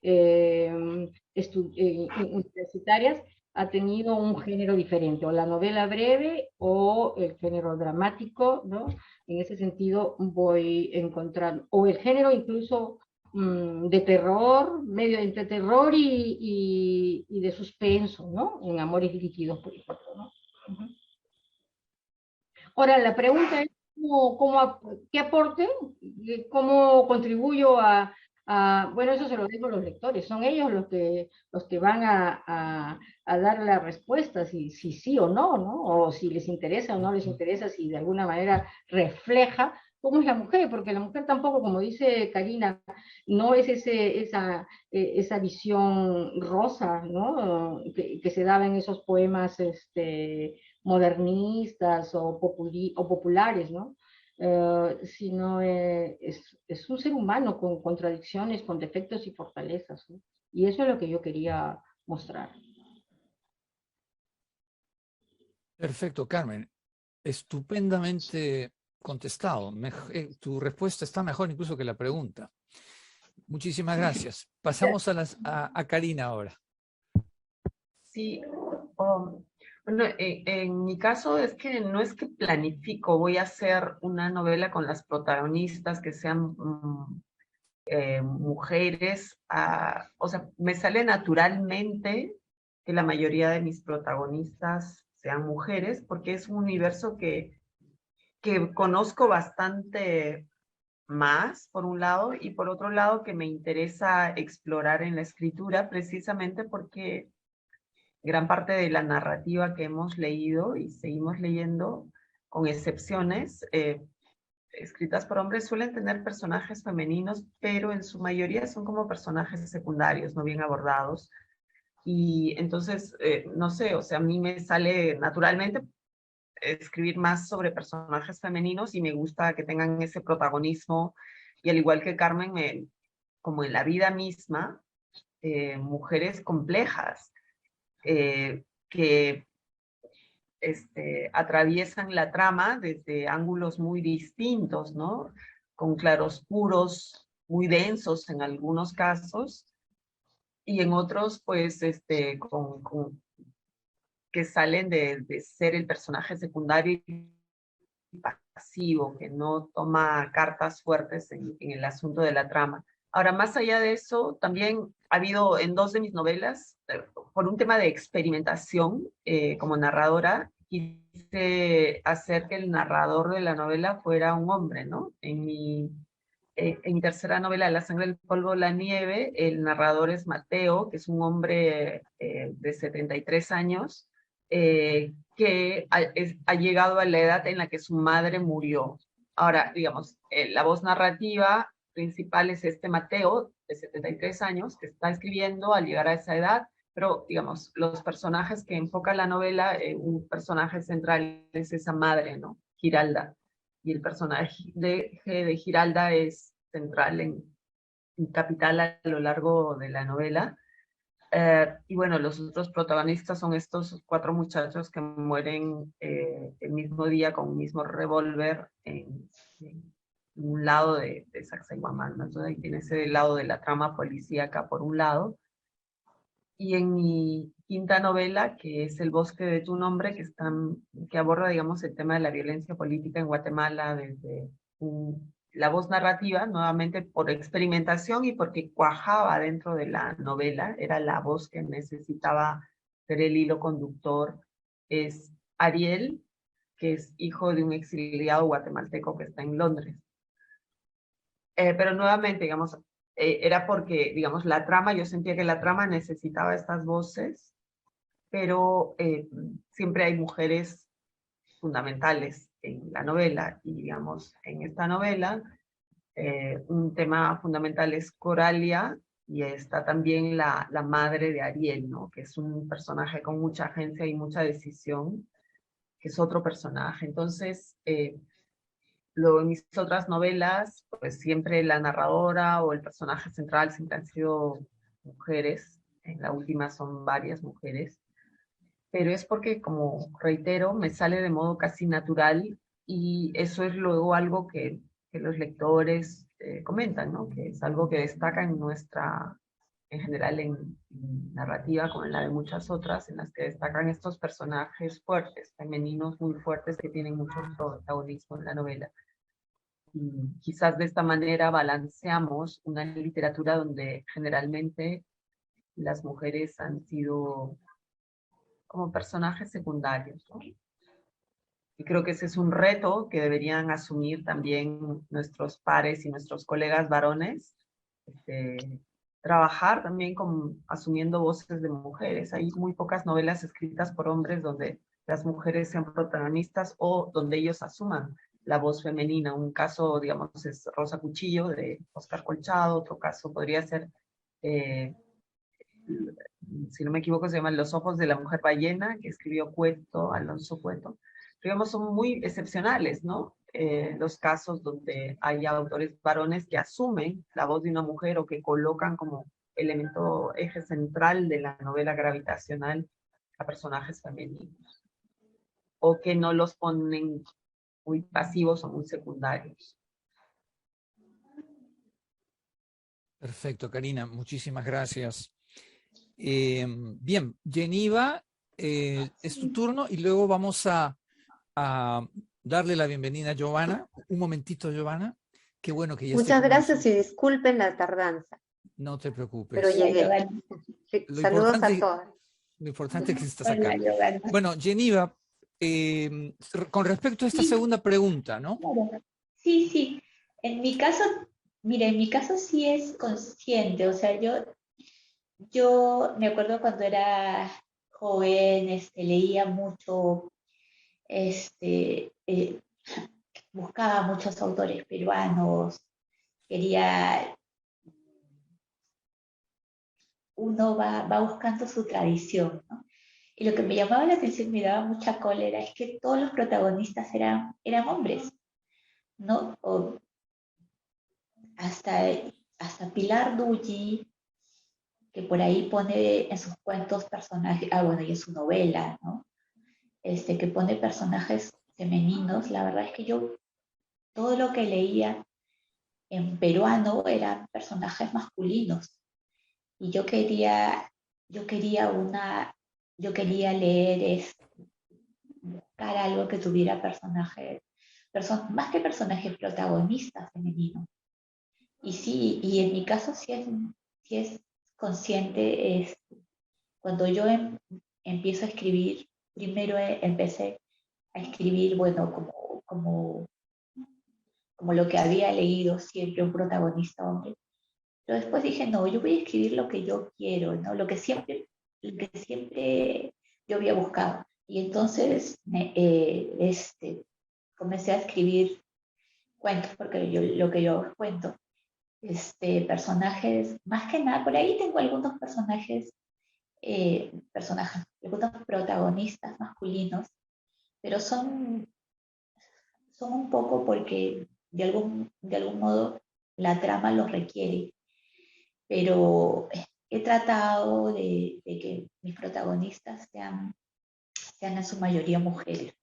universitarias, ha tenido un género diferente, o la novela breve o el género dramático, ¿no? En ese sentido voy encontrando, o el género incluso de terror, medio entre terror y de suspenso, ¿no? En Amores Líquidos, por ejemplo, ¿no? Ahora, la pregunta es, ¿qué aporte? ¿Cómo contribuyo bueno, eso se lo dejo a los lectores, son ellos los que van a dar la respuesta, si sí o no, ¿no? O si les interesa o no les interesa, si de alguna manera refleja cómo es la mujer, porque la mujer tampoco, como dice Karina, no es esa visión rosa, ¿no? Que se daba en esos poemas modernistas o populares, ¿no? Sino es un ser humano con contradicciones, con defectos y fortalezas, ¿no? Y eso es lo que yo quería mostrar. Perfecto, Carmen. Estupendamente contestado. Tu respuesta está mejor incluso que la pregunta. Muchísimas gracias. Pasamos a Karina ahora. Sí, bueno, en mi caso es que no es que planifico, voy a hacer una novela con las protagonistas que sean mujeres, o sea, me sale naturalmente que la mayoría de mis protagonistas sean mujeres, porque es un universo que conozco bastante más, por un lado, y por otro lado que me interesa explorar en la escritura, precisamente porque gran parte de la narrativa que hemos leído y seguimos leyendo, con excepciones, escritas por hombres, suelen tener personajes femeninos, pero en su mayoría son como personajes secundarios, no bien abordados. Y entonces, no sé, o sea, a mí me sale naturalmente escribir más sobre personajes femeninos y me gusta que tengan ese protagonismo. Y al igual que Carmen, como en la vida misma, mujeres complejas, que atraviesan la trama desde ángulos muy distintos, ¿no? Con claroscuros muy densos en algunos casos, y en otros, pues, que salen de ser el personaje secundario y pasivo, que no toma cartas fuertes en el asunto de la trama. Ahora, más allá de eso, también ha habido en dos de mis novelas, por un tema de experimentación como narradora, quise hacer que el narrador de la novela fuera un hombre, ¿no? En mi tercera novela, La sangre, el polvo, la nieve, el narrador es Mateo, que es un hombre de 73 años, que ha llegado a la edad en la que su madre murió. Ahora, digamos, la voz narrativa principal es este Mateo, de 73 años, que está escribiendo al llegar a esa edad, pero, digamos, los personajes que enfoca la novela, un personaje central es esa madre, ¿no? Giralda. Y el personaje de Giralda es central en capital a lo largo de la novela. Y bueno, los otros protagonistas son estos 4 muchachos que mueren el mismo día con un mismo revólver en un lado de Sacsayhuamán, ¿no? Entonces ahí tienes ese lado de la trama policíaca por un lado. Y en mi quinta novela, que es El bosque de tu nombre, que aborda, digamos, el tema de la violencia política en Guatemala desde la voz narrativa, nuevamente por experimentación y porque cuajaba dentro de la novela, era la voz que necesitaba ser el hilo conductor, es Ariel, que es hijo de un exiliado guatemalteco que está en Londres. Pero nuevamente, digamos, era porque, digamos, la trama, yo sentía que la trama necesitaba estas voces, pero siempre hay mujeres fundamentales en la novela, y digamos, en esta novela, un tema fundamental es Coralia, y está también la madre de Ariel, ¿no? Que es un personaje con mucha agencia y mucha decisión, que es otro personaje. Entonces, luego en mis otras novelas, pues siempre la narradora o el personaje central siempre han sido mujeres. En la última son varias mujeres. Pero es porque, como reitero, me sale de modo casi natural, y eso es luego algo que los lectores comentan, ¿no? Que es algo que destaca en nuestra en general en narrativa, como en la de muchas otras, en las que destacan estos personajes fuertes, femeninos muy fuertes que tienen mucho protagonismo en la novela. Y quizás de esta manera balanceamos una literatura donde generalmente las mujeres han sido como personajes secundarios, ¿no? Y creo que ese es un reto que deberían asumir también nuestros pares y nuestros colegas varones, trabajar también asumiendo voces de mujeres. Hay muy pocas novelas escritas por hombres donde las mujeres sean protagonistas o donde ellos asuman la voz femenina. Un caso, digamos, es Rosa Cuchillo, de Oscar Colchado. Otro caso podría ser, si no me equivoco, se llama Los ojos de la mujer ballena, que escribió Cueto, Alonso Cueto. Digamos, son muy excepcionales, ¿no? Los casos donde hay autores varones que asumen la voz de una mujer o que colocan como elemento, eje central de la novela gravitacional a personajes femeninos. O que no los ponen muy pasivos o muy secundarios. Perfecto, Karina, muchísimas gracias. Bien, Geneva, es tu turno y luego vamos a darle la bienvenida a Giovanna. Un momentito, Giovanna. Qué bueno que ya esté Muchas con gracias nosotros. y disculpen la tardanza, No te preocupes. pero llegué. Lo Saludos importante, a todas. lo importante es que estás acá. Hola, Giovanna. Bueno, Geneva, con respecto a esta segunda pregunta, ¿no? Claro. Sí, sí. En mi caso, mira, en mi caso sí es consciente. O sea, yo me acuerdo cuando era joven, leía mucho, buscaba muchos autores peruanos, quería, uno va buscando su tradición, ¿no? Y lo que me llamaba la atención, me daba mucha cólera, es que todos los protagonistas eran hombres, ¿no? Hasta Pilar Dulli, que por ahí pone en sus cuentos personajes, bueno, y en su novela, ¿no? Que pone personajes femeninos. La verdad es que yo todo lo que leía en peruano eran personajes masculinos. Y yo quería leer, buscar algo que tuviera personajes, más que personajes protagonistas femeninos. Y sí, y en mi caso sí es consciente, cuando yo empiezo a escribir, primero empecé a escribir, bueno, como lo que había leído, siempre un protagonista hombre. Pero después dije, no, yo voy a escribir lo que yo quiero, ¿no? Lo que siempre yo había buscado. Y entonces comencé a escribir cuentos, porque lo que yo cuento, personajes, más que nada, por ahí tengo algunos personajes, algunos protagonistas masculinos, pero son un poco porque de algún modo la trama los requiere. Pero he tratado de que mis protagonistas sean en su mayoría mujeres.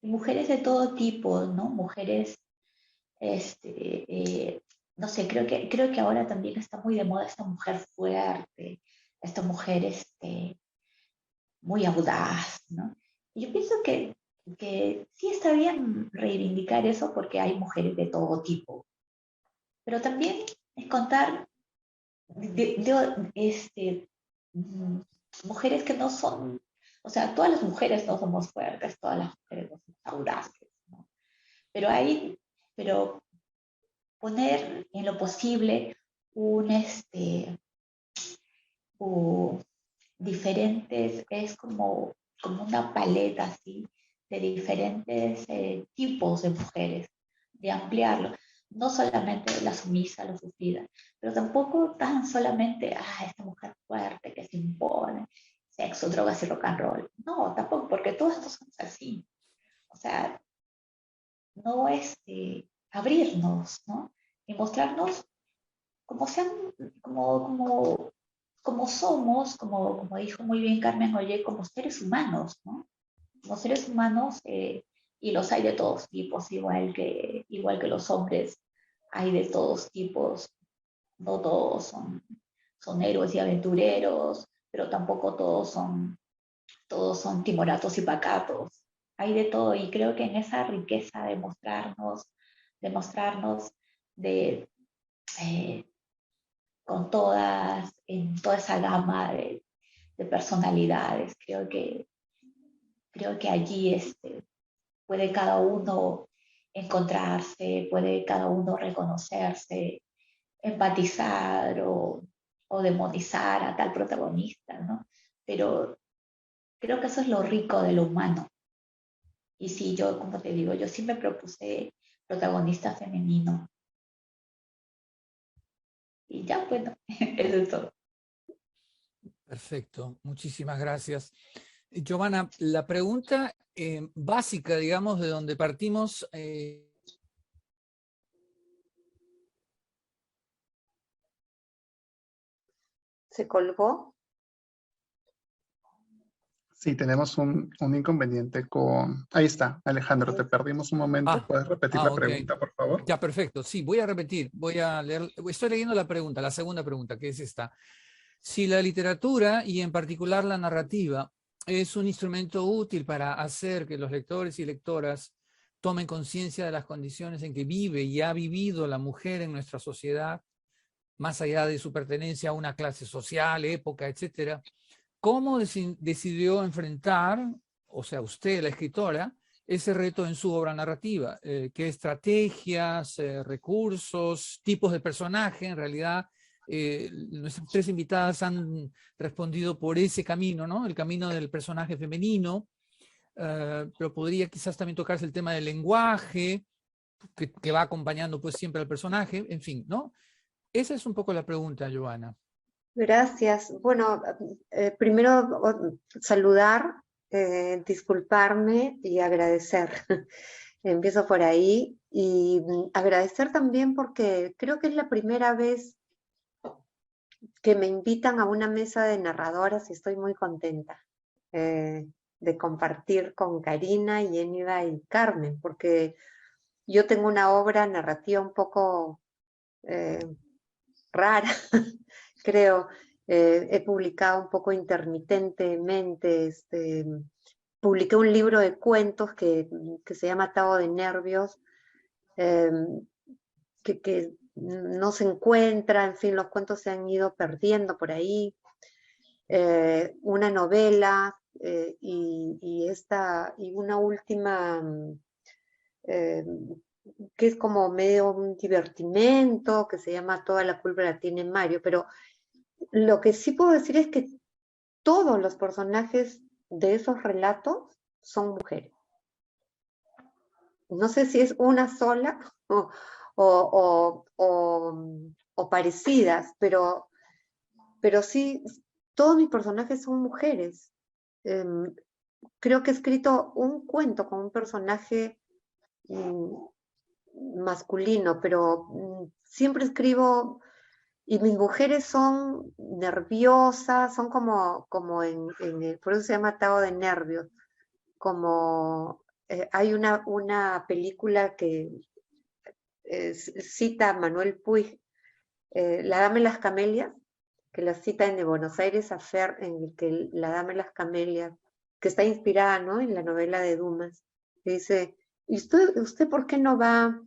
Y mujeres de todo tipo, ¿no? Mujeres, no sé, creo que ahora también está muy de moda esta mujer fuerte, esta mujer muy audaz, ¿no? Y yo pienso que sí está bien reivindicar eso porque hay mujeres de todo tipo, pero también es contar mujeres que no son, o sea, todas las mujeres no somos fuertes, todas las mujeres no somos audaces, ¿no? Pero poner en lo posible diferentes, es como una paleta así, de diferentes tipos de mujeres, de ampliarlo. No solamente la sumisa, la sufrida, pero tampoco tan solamente, esta mujer fuerte que se impone, sexo, drogas y rock and roll. No, tampoco, porque todos estos somos así. O sea, no es abrirnos, ¿no? Y mostrarnos como sean, como somos, como dijo muy bien Carmen Ollé, como seres humanos, ¿no? Como seres humanos, y los hay de todos tipos, igual que los hombres, hay de todos tipos, no todos son son héroes y aventureros, pero tampoco todos son timoratos y pacatos. Hay de todo y creo que en esa riqueza de mostrarnos de, en toda esa gama de personalidades, creo que allí puede cada uno encontrarse, puede cada uno reconocerse, empatizar o demonizar a tal protagonista, ¿no? Pero creo que eso es lo rico de lo humano. Y sí, yo, como te digo, yo sí me propuse protagonista femenino. Y ya, bueno, eso es todo. Perfecto, muchísimas gracias. Giovanna, la pregunta básica, digamos, de donde partimos... ¿Se colgó? Sí, tenemos un inconveniente con... Ahí está, Alejandro, te perdimos un momento. ¿Puedes repetir la ok. pregunta, por favor? Ya, perfecto. Sí, voy a repetir, voy a leer, estoy leyendo la pregunta, la segunda pregunta, que es esta. Si la literatura, y en particular la narrativa, es un instrumento útil para hacer que los lectores y lectoras tomen conciencia de las condiciones en que vive y ha vivido la mujer en nuestra sociedad, más allá de su pertenencia a una clase social, época, etcétera, ¿cómo decidió enfrentar, o sea, usted, la escritora, ese reto en su obra narrativa? ¿Qué estrategias, recursos, tipos de personaje, en realidad, nuestras tres invitadas han respondido por ese camino, ¿no? El camino del personaje femenino, pero podría quizás también tocarse el tema del lenguaje, que va acompañando pues siempre al personaje, en fin, ¿no? Esa es un poco la pregunta, Giovanna. Gracias. Bueno, primero saludar, disculparme y agradecer. Empiezo por ahí y agradecer también porque creo que es la primera vez que me invitan a una mesa de narradoras y estoy muy contenta de compartir con Karina, Yénida y Carmen, porque yo tengo una obra narrativa un poco rara, creo. He publicado un poco intermitentemente, publiqué un libro de cuentos que se llama Atado de Nervios, que no se encuentra, en fin, los cuentos se han ido perdiendo por ahí. Una novela y una última que es como medio un divertimento, que se llama Toda la culpa la tiene Mario, pero lo que sí puedo decir es que todos los personajes de esos relatos son mujeres. No sé si es una sola o parecidas, pero sí, todos mis personajes son mujeres. Creo que he escrito un cuento con un personaje masculino, pero siempre escribo, y mis mujeres son nerviosas, son como por eso se llama Atado de Nervios, como hay una película que cita a Manuel Puig, La Dama y las Camelias, que la cita en de Buenos Aires Affair, en el que la Dama y las Camelias, que está inspirada, ¿no?, en la novela de Dumas, que dice, ¿y usted por qué no va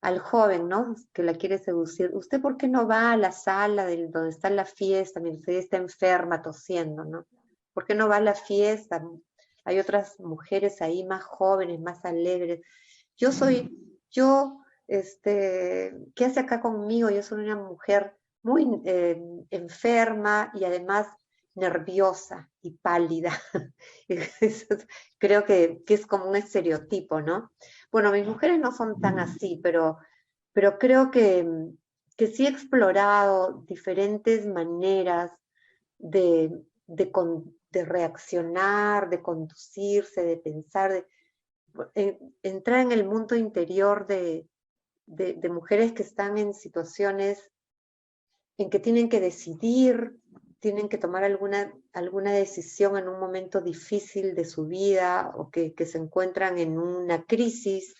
al joven, ¿no?, que la quiere seducir? ¿Usted por qué no va a la sala donde está la fiesta, mientras ella está enferma, tosiendo, ¿no? ¿Por qué no va a la fiesta? Hay otras mujeres ahí más jóvenes, más alegres. ¿Qué hace acá conmigo? Yo soy una mujer muy enferma y además nerviosa y pálida. Creo que es como un estereotipo, ¿no? Bueno, mis mujeres no son tan así, pero creo que sí he explorado diferentes maneras de reaccionar, de conducirse, de pensar, entrar en el mundo interior de mujeres que están en situaciones en que tienen que decidir, tienen que tomar alguna decisión en un momento difícil de su vida, o que se encuentran en una crisis,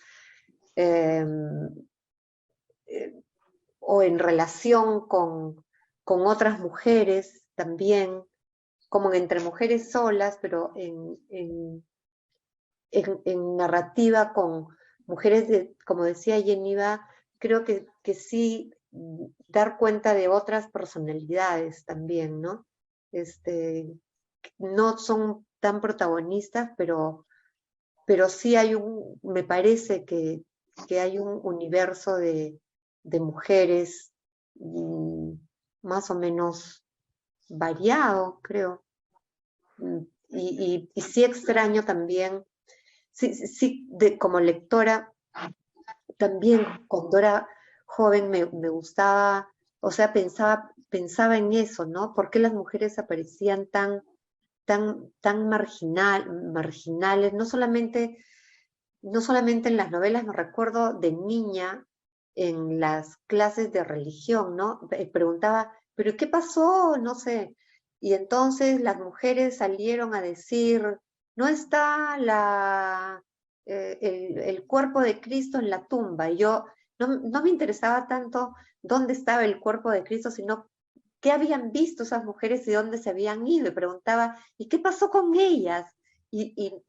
o en relación con con otras mujeres también, como entre mujeres solas, pero en narrativa con mujeres, como decía Yeniva, creo que sí dar cuenta de otras personalidades también, ¿no? No son tan protagonistas, pero sí hay me parece que hay un universo de mujeres más o menos variado, creo. Y sí extraño también, sí como lectora, también cuando era joven me gustaba, o sea, pensaba en eso, ¿no? ¿Por qué las mujeres aparecían tan marginales? No solamente en las novelas, me recuerdo de niña en las clases de religión, ¿no? Preguntaba, ¿pero qué pasó? No sé. Y entonces las mujeres salieron a decir, no está el cuerpo de Cristo en la tumba. Y yo no me interesaba tanto dónde estaba el cuerpo de Cristo, sino qué habían visto esas mujeres y dónde se habían ido. Y preguntaba, ¿y qué pasó con ellas? Y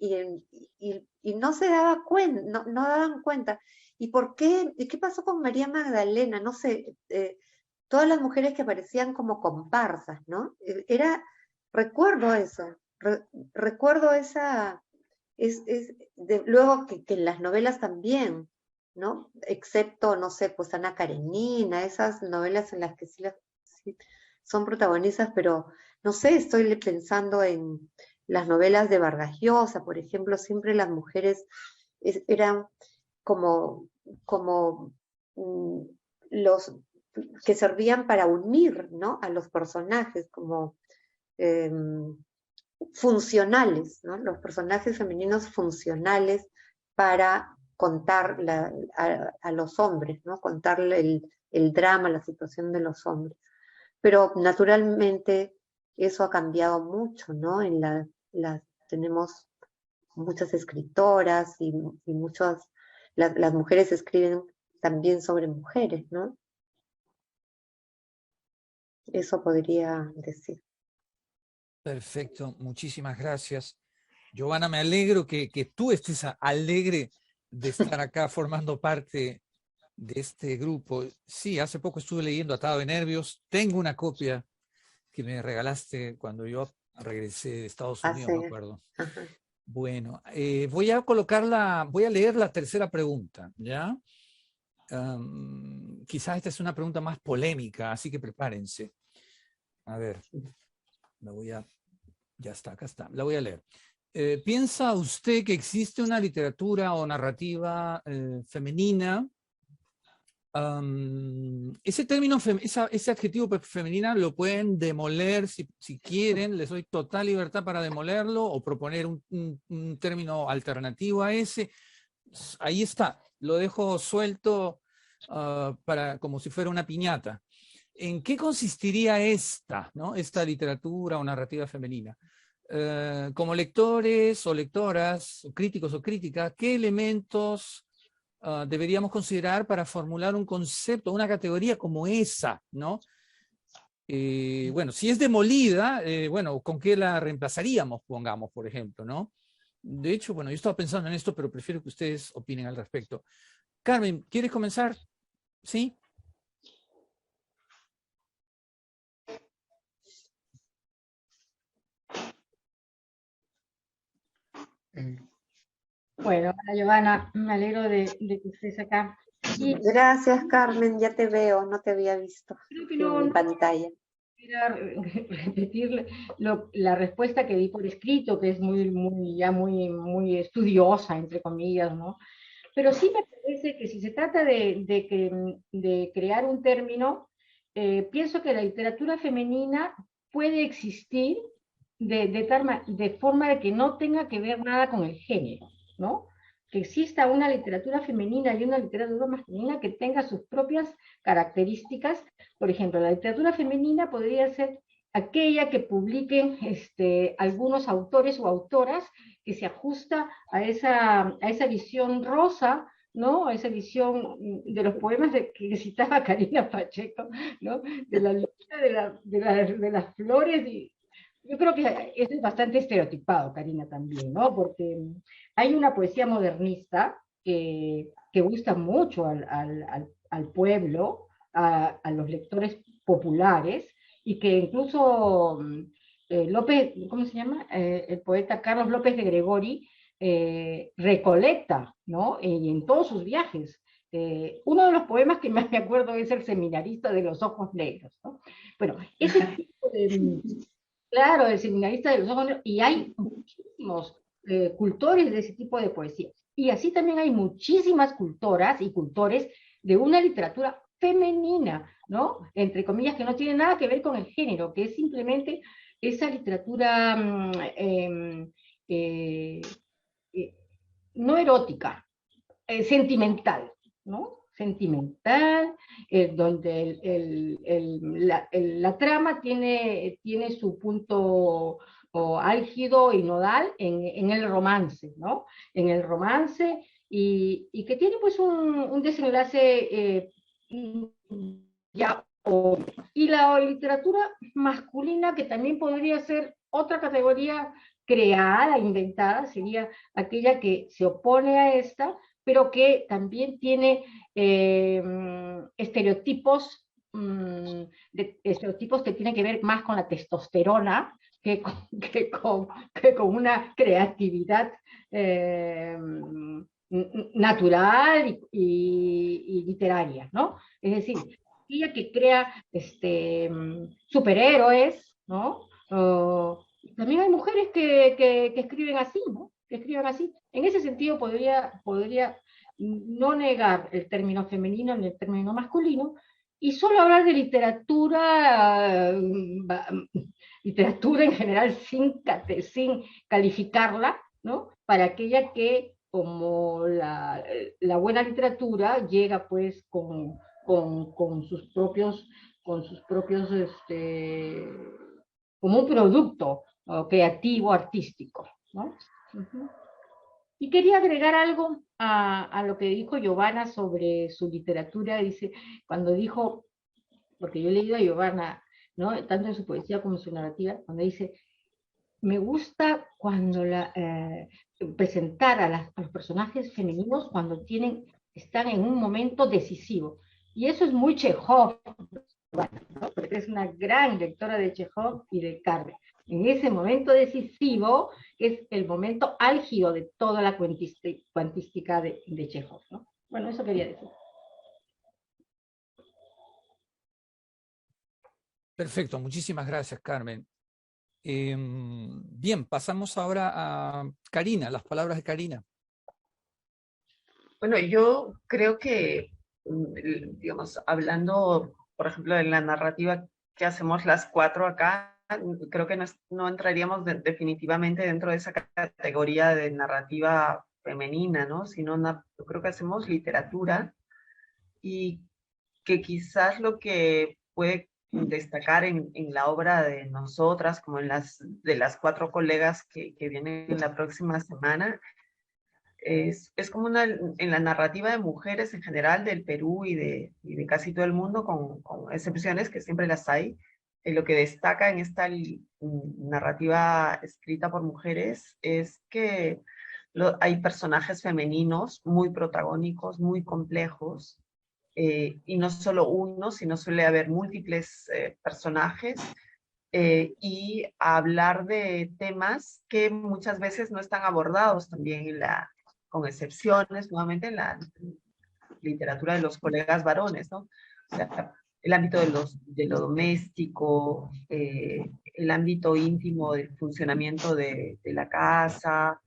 no se daba cuenta, no daban cuenta. ¿Y por qué? ¿Y qué pasó con María Magdalena? No sé, todas las mujeres que aparecían como comparsas, ¿no? Recuerdo eso, recuerdo esa, luego que en las novelas también, ¿no? Excepto, no sé, pues Ana Karenina, esas novelas en las que sí son protagonistas, pero no sé, estoy pensando en las novelas de Vargas Llosa, por ejemplo, siempre las mujeres eran como los que servían para unir, ¿no? A los personajes, como funcionales, ¿no? Los personajes femeninos funcionales para contar a los hombres, ¿no? Contarle el drama, la situación de los hombres. Pero naturalmente eso ha cambiado mucho, ¿no? Tenemos muchas escritoras y muchas, las mujeres escriben también sobre mujeres, ¿no? Eso podría decir. Perfecto, muchísimas gracias. Giovanna, me alegro que tú estés alegre de estar acá formando parte de este grupo. Sí, hace poco estuve leyendo Atado de Nervios. Tengo una copia que me regalaste cuando yo regresé de Estados Unidos, me acuerdo. Ajá. Bueno, voy a leer la tercera pregunta, ¿ya? Quizás esta es una pregunta más polémica, así que prepárense. A ver, ya está, acá está, la voy a leer. ¿Piensa usted que existe una literatura o narrativa femenina? Ese término, ese adjetivo femenina lo pueden demoler si quieren, les doy total libertad para demolerlo o proponer un término alternativo a ese. Ahí está, lo dejo suelto como si fuera una piñata. ¿En qué consistiría esta literatura o narrativa femenina? Como lectores o lectoras, o críticos o críticas, ¿qué elementos deberíamos considerar para formular un concepto, una categoría como esa, ¿no? Bueno, si es demolida, bueno, ¿con qué la reemplazaríamos, pongamos, por ejemplo, ¿no? De hecho, bueno, yo estaba pensando en esto, pero prefiero que ustedes opinen al respecto. Carmen, ¿quieres comenzar? ¿Sí? Bueno, Giovanna, me alegro de que estés acá. Y Gracias, Carmen, ya te veo, no te había visto creo que en mi pantalla. Quisiera repetir la respuesta que di por escrito, que es muy estudiosa, entre comillas, ¿no? Pero sí me parece que si se trata de crear un término, pienso que la literatura femenina puede existir de forma de que no tenga que ver nada con el género, ¿no? Que exista una literatura femenina y una literatura masculina que tenga sus propias características. Por ejemplo, la literatura femenina podría ser aquella que publiquen algunos autores o autoras que se ajusta a esa visión rosa ¿no? Esa visión de los poemas que citaba Karina Pacheco, ¿no? De la lista de las flores. Y yo creo que eso es bastante estereotipado, Karina, también, ¿no? Porque hay una poesía modernista que gusta mucho al pueblo, a los lectores populares, y que incluso López, ¿cómo se llama? El poeta Carlos López de Gregori recolecta, ¿no? Y en todos sus viajes. Uno de los poemas que más me acuerdo es El seminarista de los ojos negros, ¿no? Bueno, ese tipo de, claro, El seminarista de los ojos negros, y hay muchísimos cultores de ese tipo de poesía. Y así también hay muchísimas cultoras y cultores de una literatura femenina, ¿no? Entre comillas, que no tiene nada que ver con el género, que es simplemente esa literatura eh, no erótica, sentimental, ¿no? Sentimental, donde la trama tiene su punto álgido y nodal en el romance, ¿no? En el romance, y que tiene pues un desenlace ya. Y la literatura masculina, que también podría ser otra categoría creada, inventada, sería aquella que se opone a esta, pero que también tiene estereotipos, estereotipos que tienen que ver más con la testosterona que con una creatividad natural y literaria, ¿no? Es decir, ella que crea superhéroes, ¿no? También hay mujeres que escriben así, ¿no? Que escriben así. En ese sentido podría no negar el término femenino ni el término masculino, y solo hablar de literatura, literatura en general sin calificarla, ¿no? Para aquella que, como la buena literatura, llega pues con sus propios, como un producto creativo, artístico, ¿no? Uh-huh. Y quería agregar algo a lo que dijo Giovanna sobre su literatura. Dice, cuando dijo, porque yo he leído a Giovanna, ¿no? Tanto en su poesía como en su narrativa, cuando dice, me gusta cuando presentar a los personajes femeninos cuando están en un momento decisivo. Y eso es muy Chekhov, ¿no? Porque es una gran lectora de Chekhov y de Carmen. En ese momento decisivo es el momento álgido de toda la cuantística de Chekhov, ¿no? Bueno, eso quería decir. Perfecto, muchísimas gracias, Carmen. Bien, pasamos ahora a Karina, las palabras de Karina. Bueno, yo creo que, digamos, hablando, por ejemplo, de la narrativa que hacemos las cuatro acá, creo que no entraríamos definitivamente dentro de esa categoría de narrativa femenina, ¿no? Sino yo creo que hacemos literatura, y que quizás lo que puede destacar en la obra de nosotras, como de las cuatro colegas que vienen la próxima semana, es como en la narrativa de mujeres en general del Perú y de casi todo el mundo, con excepciones que siempre las hay. Lo que destaca en esta narrativa escrita por mujeres es que hay personajes femeninos muy protagónicos, muy complejos, y no solo uno, sino suele haber múltiples personajes, y hablar de temas que muchas veces no están abordados también con excepciones, nuevamente en la literatura de los colegas varones, ¿no? O sea, el ámbito de lo doméstico, el ámbito íntimo del funcionamiento de la casa,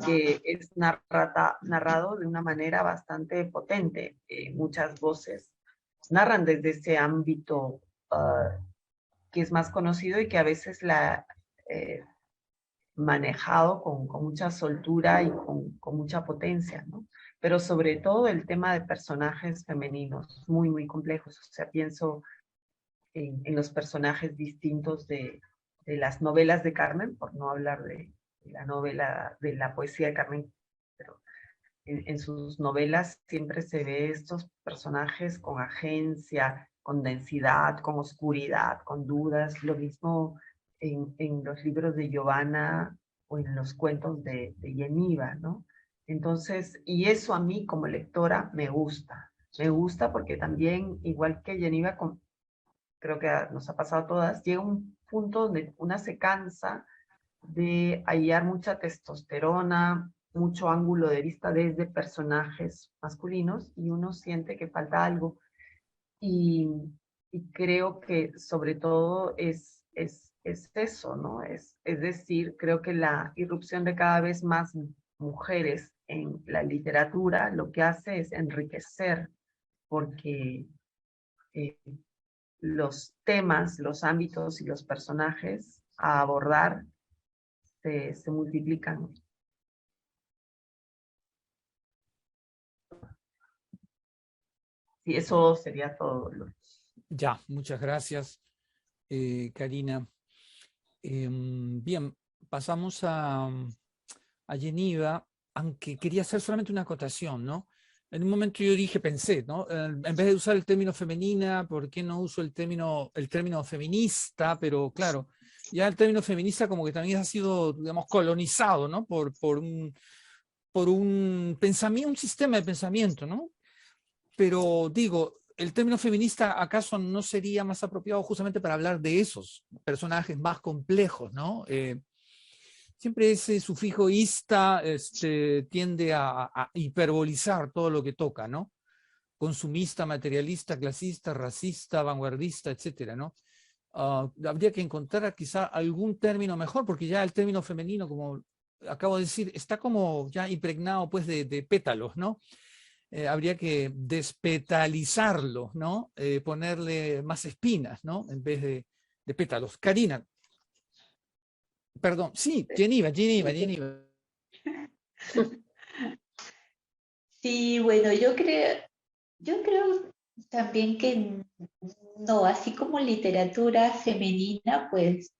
que es narrado de una manera bastante potente. Muchas voces narran desde ese ámbito que es más conocido y que a veces manejado con mucha soltura y con mucha potencia, ¿no? Pero sobre todo el tema de personajes femeninos, muy, muy complejos. O sea, pienso en los personajes distintos de las novelas de Carmen, por no hablar de la novela, de la poesía de Carmen, pero en sus novelas siempre se ve estos personajes con agencia, con densidad, con oscuridad, con dudas. Lo mismo en los libros de Giovanna o en los cuentos de Yeniva, ¿no? Entonces, y eso a mí como lectora me gusta. Me gusta porque también, igual que Yeniva, creo que nos ha pasado a todas, llega un punto donde una se cansa de hallar mucha testosterona, mucho ángulo de vista desde personajes masculinos y uno siente que falta algo. Y, y creo que sobre todo es eso, ¿no? Es decir, creo que la irrupción de cada vez más mujeres en la literatura lo que hace es enriquecer, porque los temas, los ámbitos y los personajes a abordar se multiplican. Y eso sería todo. Ya, muchas gracias, Karina. Bien, pasamos a Yeniva, aunque quería hacer solamente una acotación, ¿no? En un momento yo pensé, ¿no? En vez de usar el término femenina, ¿por qué no uso el término feminista? Pero claro, ya el término feminista como que también ha sido, digamos, colonizado, ¿no? Por un pensamiento, un sistema de pensamiento, ¿no? Pero digo, ¿el término feminista acaso no sería más apropiado justamente para hablar de esos personajes más complejos, ¿no? Siempre ese sufijo ista tiende a hiperbolizar todo lo que toca, ¿no? Consumista, materialista, clasista, racista, vanguardista, etcétera, ¿no? Habría que encontrar quizá algún término mejor, porque ya el término femenino, como acabo de decir, está como ya impregnado pues de pétalos, ¿no? Habría que despetalizarlo, ¿no? Ponerle más espinas, ¿no? En vez de pétalos. Karina. Perdón, sí, Yeniva. Sí, bueno, yo creo también que no, así como literatura femenina, pues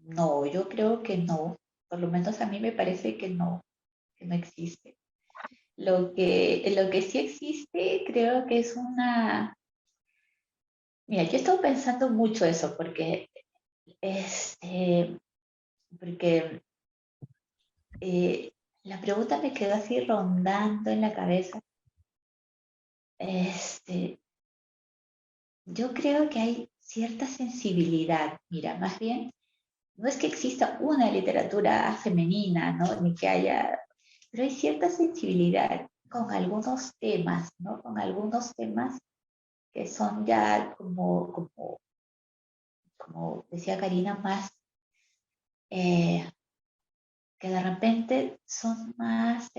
no, yo creo que no. Por lo menos a mí me parece que no existe. Lo que sí existe, creo que es una... Mira, yo he estado pensando mucho eso, porque la pregunta me quedó así rondando en la cabeza. Yo creo que hay cierta sensibilidad. Mira, más bien, no es que exista una literatura femenina, ¿no? Ni que haya, pero hay cierta sensibilidad con algunos temas, ¿no? Con algunos temas que son ya como decía Karina, más que de repente son más,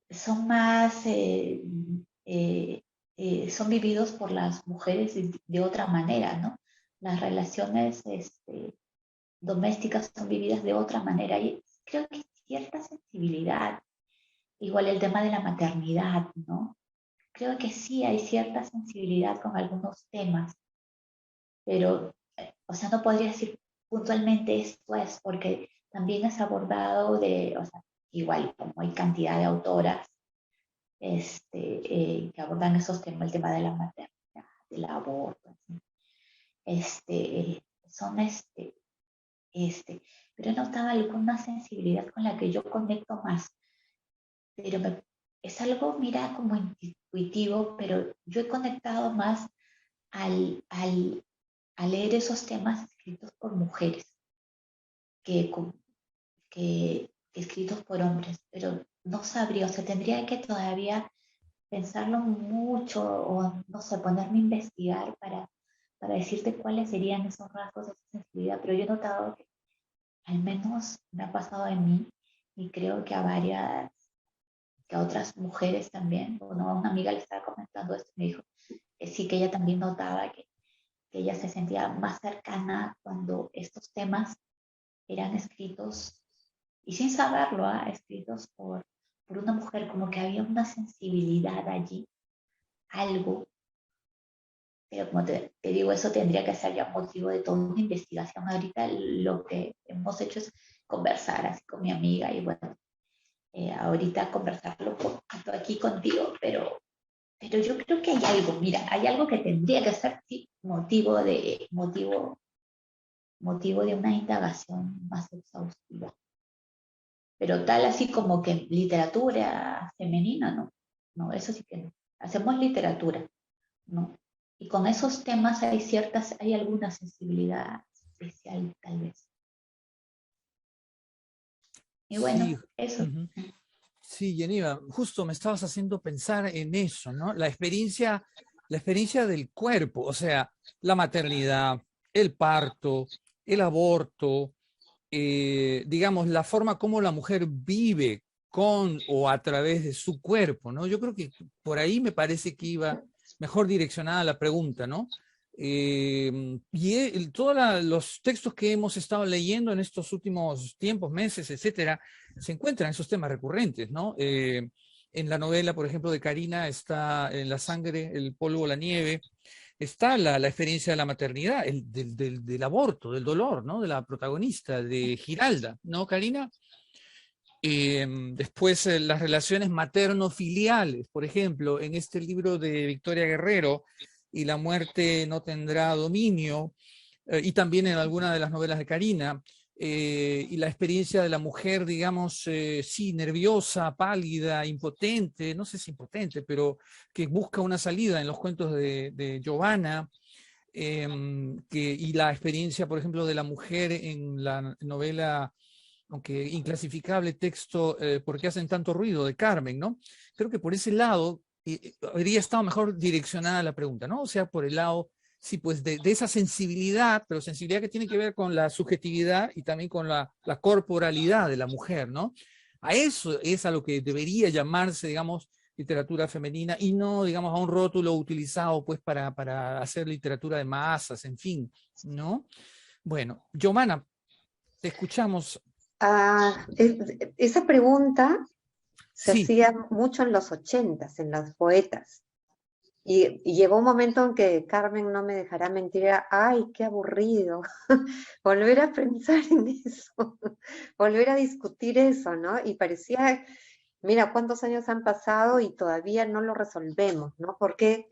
son vividos por las mujeres de otra manera, ¿no? Las relaciones domésticas son vividas de otra manera y creo que hay cierta sensibilidad. Igual el tema de la maternidad, ¿no? Creo que sí hay cierta sensibilidad con algunos temas, pero, o sea, no podría decir puntualmente esto es, porque también es abordado o sea, igual como hay cantidad de autoras que abordan esos temas, el tema de la maternidad, del aborto, son pero he notado alguna sensibilidad con la que yo conecto más, pero es algo, mira, como intuitivo, pero yo he conectado más al leer esos temas escritos por mujeres que, que escritos por hombres, pero no sabría, o sea, tendría que todavía pensarlo mucho o, no sé, ponerme a investigar para decirte cuáles serían esos rasgos de sensibilidad, pero yo he notado que al menos me ha pasado en mí y creo que que a otras mujeres también. Bueno, a una amiga le estaba comentando esto y me dijo que sí, que ella también notaba que ella se sentía más cercana cuando estos temas eran escritos, y sin saberlo, escritos por una mujer, como que había una sensibilidad allí, algo, pero como te digo, eso tendría que ser ya motivo de toda una investigación. Ahorita lo que hemos hecho es conversar así con mi amiga y bueno, ahorita conversarlo aquí contigo, pero yo creo que hay algo, mira, hay algo que tendría que ser sí, motivo de una indagación más exhaustiva. Pero tal así como que literatura femenina, no. No, eso sí que no. Hacemos literatura, ¿no? Y con esos temas hay alguna sensibilidad especial, tal vez. Y bueno, Sí, eso. sí, Geneva, justo me estabas haciendo pensar en eso, ¿no? La experiencia del cuerpo, o sea, la maternidad, el parto, el aborto, digamos, la forma como la mujer vive con o a través de su cuerpo, ¿no? Yo creo que por ahí me parece que iba mejor direccionada la pregunta, ¿no? Todos los textos que hemos estado leyendo en estos últimos tiempos, meses, etcétera, se encuentran esos temas recurrentes, ¿no? En la novela, por ejemplo, de Karina está en La sangre, el polvo, la nieve, está la experiencia de la maternidad, del aborto, del dolor, ¿no? De la protagonista, de Giralda, ¿no, Karina? Después las relaciones materno-filiales, por ejemplo, en este libro de Victoria Guerrero, Y la muerte no tendrá dominio, y también en alguna de las novelas de Karina, y la experiencia de la mujer, digamos, sí, nerviosa, pálida, impotente, no sé si impotente, pero que busca una salida en los cuentos de Giovanna, y la experiencia, por ejemplo, de la mujer en la novela, aunque inclasificable texto, ¿Por qué hacen tanto ruido?, de Carmen, ¿no? Creo que por ese lado habría estado mejor direccionada la pregunta, ¿no? O sea, por el lado, sí, pues de esa sensibilidad, pero sensibilidad que tiene que ver con la subjetividad y también con la corporalidad de la mujer, ¿no? A eso es a lo que debería llamarse, digamos, literatura femenina y no, digamos, a un rótulo utilizado pues para hacer literatura de masas, en fin, ¿no? Bueno, Giovanna, te escuchamos. Esa pregunta se Sí, hacía mucho en los 80s, en las poetas. Y llegó un momento en que Carmen no me dejará mentir, era, ay, qué aburrido, volver a pensar en eso, volver a discutir eso, ¿no? Y parecía, mira, cuántos años han pasado y todavía no lo resolvemos, ¿no? Porque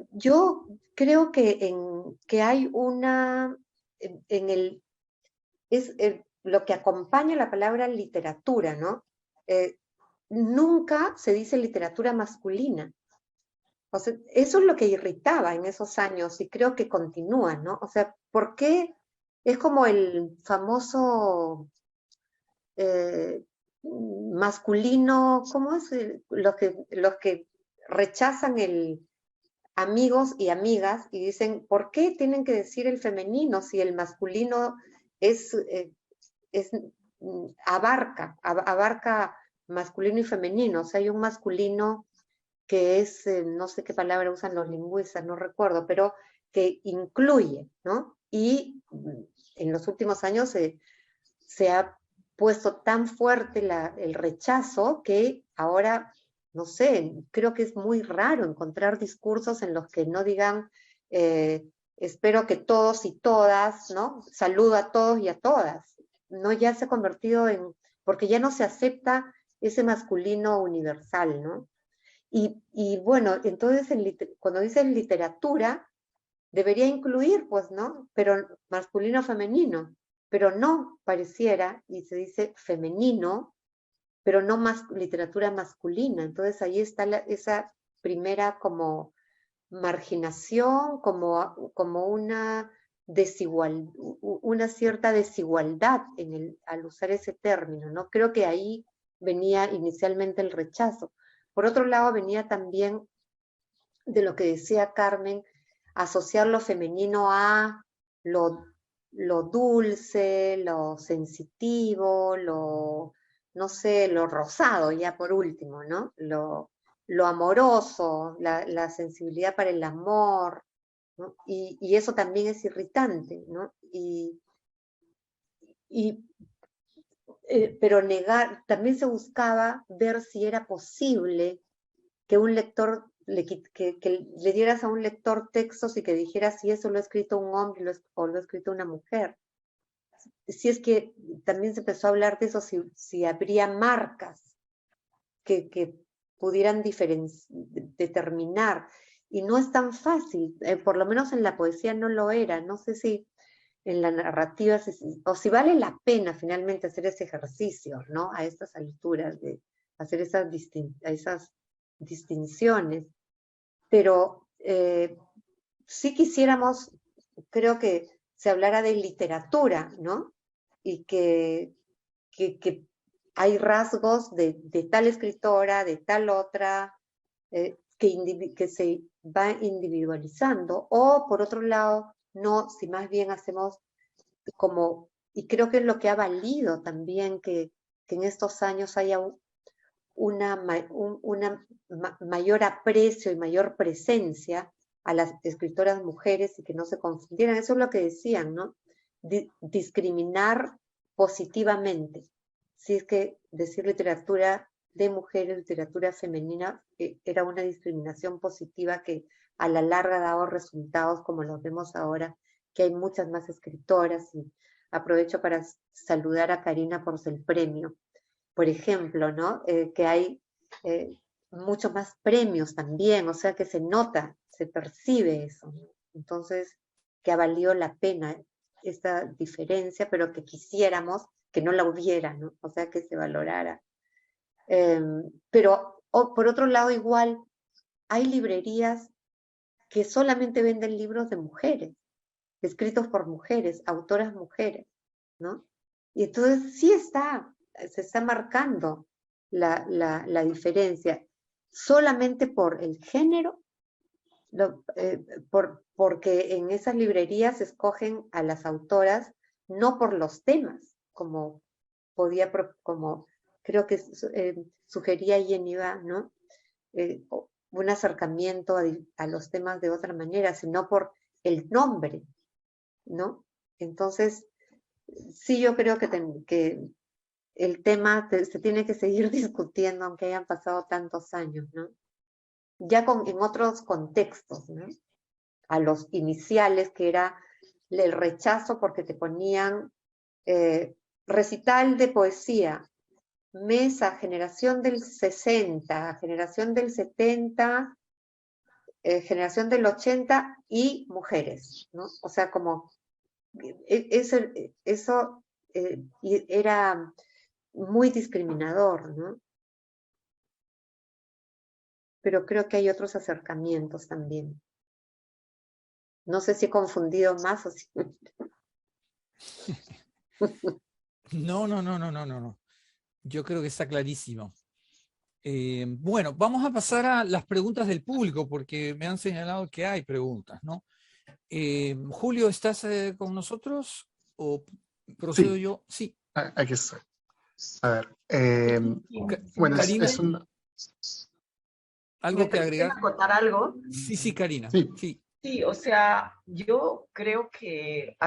yo creo que hay lo que acompaña la palabra literatura, ¿no? Nunca se dice literatura masculina. O sea, eso es lo que irritaba en esos años y creo que continúa, ¿no? O sea, ¿por qué es como el famoso masculino, ¿cómo es? Los que rechazan el amigos y amigas y dicen, ¿por qué tienen que decir el femenino si el masculino es, abarca masculino y femenino? O sea, hay un masculino que es, no sé qué palabra usan los lingüistas, no recuerdo, pero que incluye, ¿no? Y en los últimos años se ha puesto tan fuerte el rechazo que ahora, no sé, creo que es muy raro encontrar discursos en los que no digan, espero que todos y todas, ¿no? Saludo a todos y a todas. No, ya se ha convertido porque ya no se acepta ese masculino universal, ¿no? Y bueno, entonces cuando dicen literatura, debería incluir, pues, ¿no? Pero masculino, femenino, pero no pareciera, y se dice femenino, pero no más literatura masculina. Entonces ahí está esa primera como marginación, como una cierta desigualdad al usar ese término, ¿no? Creo que ahí venía inicialmente el rechazo. Por otro lado, venía también de lo que decía Carmen, asociar lo femenino a lo dulce, lo sensitivo, no sé, lo rosado, ya por último, ¿no? Lo amoroso, la sensibilidad para el amor, ¿no? Y eso también es irritante, ¿no? Pero también se buscaba ver si era posible que un lector, que le dieras a un lector textos y que dijera si eso lo ha escrito un hombre o lo ha escrito una mujer. si es que también se empezó a hablar de eso, si habría marcas que pudieran determinar, y no es tan fácil, por lo menos en la poesía no lo era, no sé si en la narrativa, o si vale la pena finalmente hacer ese ejercicio, ¿no? A estas alturas, de hacer esas distinciones, pero sí quisiéramos, creo que se hablara de literatura, ¿no? Y que hay rasgos de tal escritora, de tal otra, que se va individualizando, o por otro lado, no, si más bien hacemos como, y creo que es lo que ha valido también que en estos años haya una mayor aprecio y mayor presencia a las escritoras mujeres y que no se confundieran. Eso es lo que decían, ¿no? Discriminar positivamente. Si es que decir literatura de mujeres, literatura femenina, era una discriminación positiva que a la larga ha dado resultados como los vemos ahora, que hay muchas más escritoras, y aprovecho para saludar a Karina por el premio, por ejemplo, ¿no? Que hay muchos más premios también, o sea que se nota, se percibe eso, ¿no? Entonces, que ha valido la pena esta diferencia, pero que quisiéramos que no la hubiera, ¿no? O sea, que se valorara. Pero por otro lado, igual, hay librerías que solamente venden libros de mujeres, escritos por mujeres, autoras mujeres, ¿no? Y entonces sí se está marcando la diferencia, solamente por el género, porque en esas librerías escogen a las autoras no por los temas, como creo que sugería Yeniva, ¿no? Un acercamiento a los temas de otra manera, sino por el nombre, ¿no? Entonces, sí, yo creo que el tema se tiene que seguir discutiendo, aunque hayan pasado tantos años, ¿no? Ya en otros contextos, ¿no? A los iniciales, que era el rechazo porque te ponían recital de poesía, mesa, generación del 60, generación del 70, generación del 80 y mujeres, ¿no? O sea, como eso era muy discriminador, ¿no? Pero creo que hay otros acercamientos también. No sé si he confundido más o si... No. Yo creo que está clarísimo. Bueno, vamos a pasar a las preguntas del público, porque me han señalado que hay preguntas, ¿no? Julio, ¿estás con nosotros o procedo Sí. yo? Sí. Aquí estoy. A ver. Bueno, Karina, es un... ¿algo que agregar? ¿Acotar algo? Sí, Karina. Sí. Sí, o sea, yo creo que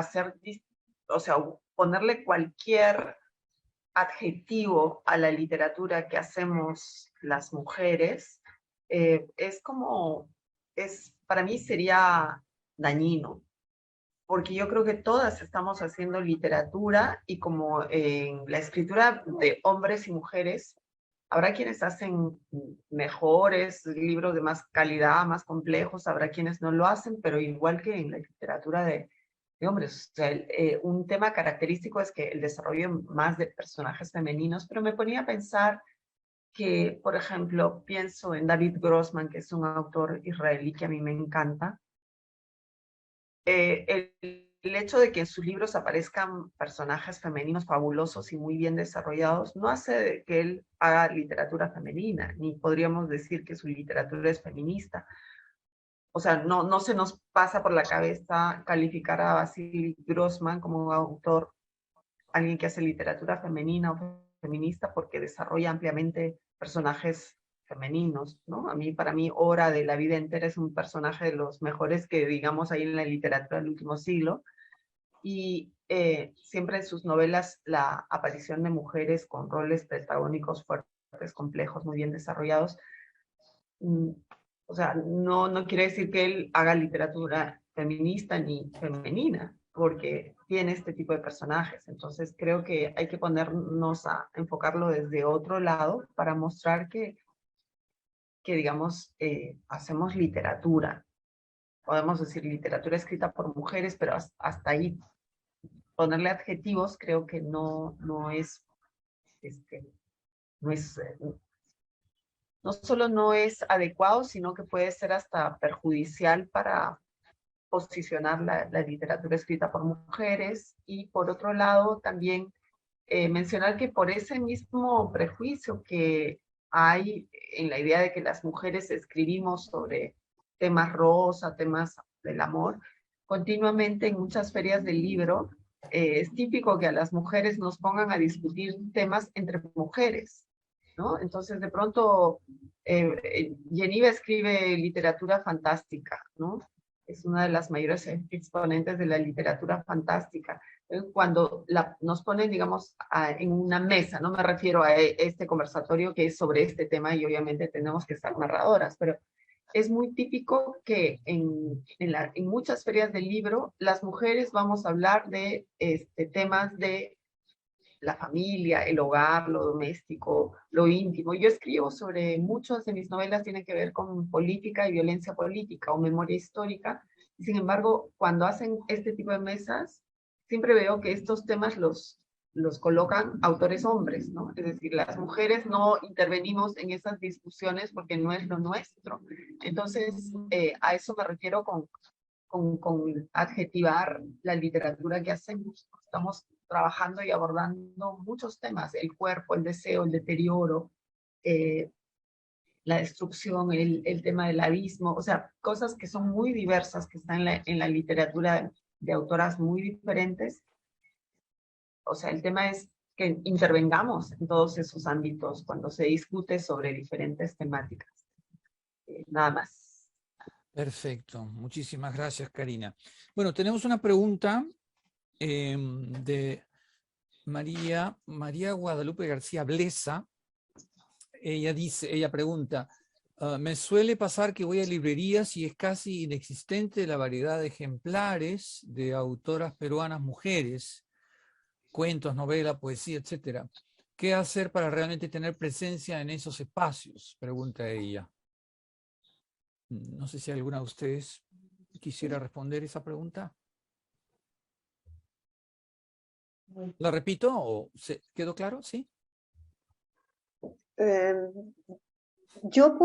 ponerle cualquier adjetivo a la literatura que hacemos las mujeres, para mí sería dañino, porque yo creo que todas estamos haciendo literatura, y como en la escritura de hombres y mujeres, habrá quienes hacen mejores libros de más calidad, más complejos, habrá quienes no lo hacen, pero igual que en la literatura de hombres. O sea, un tema característico es que el desarrollo más de personajes femeninos, pero me ponía a pensar que, por ejemplo, pienso en David Grossman, que es un autor israelí que a mí me encanta. El hecho de que en sus libros aparezcan personajes femeninos fabulosos y muy bien desarrollados no hace que él haga literatura femenina, ni podríamos decir que su literatura es feminista. O sea, no se nos pasa por la cabeza calificar a Basil Grossman como un autor, alguien que hace literatura femenina o feminista, porque desarrolla ampliamente personajes femeninos, ¿no? Para mí, Hora de la vida entera es un personaje de los mejores que digamos ahí en la literatura del último siglo, y siempre en sus novelas la aparición de mujeres con roles protagónicos fuertes, complejos, muy bien desarrollados. O sea, no quiere decir que él haga literatura feminista ni femenina, porque tiene este tipo de personajes. Entonces creo que hay que ponernos a enfocarlo desde otro lado para mostrar que digamos, hacemos literatura. Podemos decir literatura escrita por mujeres, pero hasta ahí ponerle adjetivos creo que no es, no es, no solo no es adecuado, sino que puede ser hasta perjudicial para posicionar la literatura escrita por mujeres. Y por otro lado, también mencionar que por ese mismo prejuicio que hay en la idea de que las mujeres escribimos sobre temas rosa, temas del amor, continuamente en muchas ferias del libro, es típico que a las mujeres nos pongan a discutir temas entre mujeres, ¿no? Entonces, de pronto, Yeniva escribe literatura fantástica, ¿no? Es una de las mayores exponentes de la literatura fantástica. Cuando nos ponen, digamos, en una mesa, no me refiero a este conversatorio que es sobre este tema y obviamente tenemos que estar narradoras, pero es muy típico que en muchas ferias del libro las mujeres vamos a hablar de temas de la familia, el hogar, lo doméstico, lo íntimo. Yo escribo sobre, muchas de mis novelas tienen que ver con política y violencia política o memoria histórica. Sin embargo, cuando hacen este tipo de mesas, siempre veo que estos temas los colocan autores hombres, ¿no? Es decir, las mujeres no intervenimos en esas discusiones porque no es lo nuestro. Entonces, a eso me refiero con adjetivar la literatura que hacemos. Estamos trabajando y abordando muchos temas: el cuerpo, el deseo, el deterioro, la destrucción, el tema del abismo, o sea, cosas que son muy diversas, que están en la literatura de autoras muy diferentes. O sea, el tema es que intervengamos en todos esos ámbitos cuando se discute sobre diferentes temáticas. Nada más. Perfecto, muchísimas gracias, Karina. Bueno, tenemos una pregunta de María Guadalupe García Blesa. Ella pregunta, me suele pasar que voy a librerías y es casi inexistente la variedad de ejemplares de autoras peruanas mujeres, cuentos, novela, poesía, etcétera. ¿Qué hacer para realmente tener presencia en esos espacios?, pregunta ella. No sé si alguna de ustedes quisiera responder esa pregunta. ¿La repito o quedó claro? ¿Sí? Yo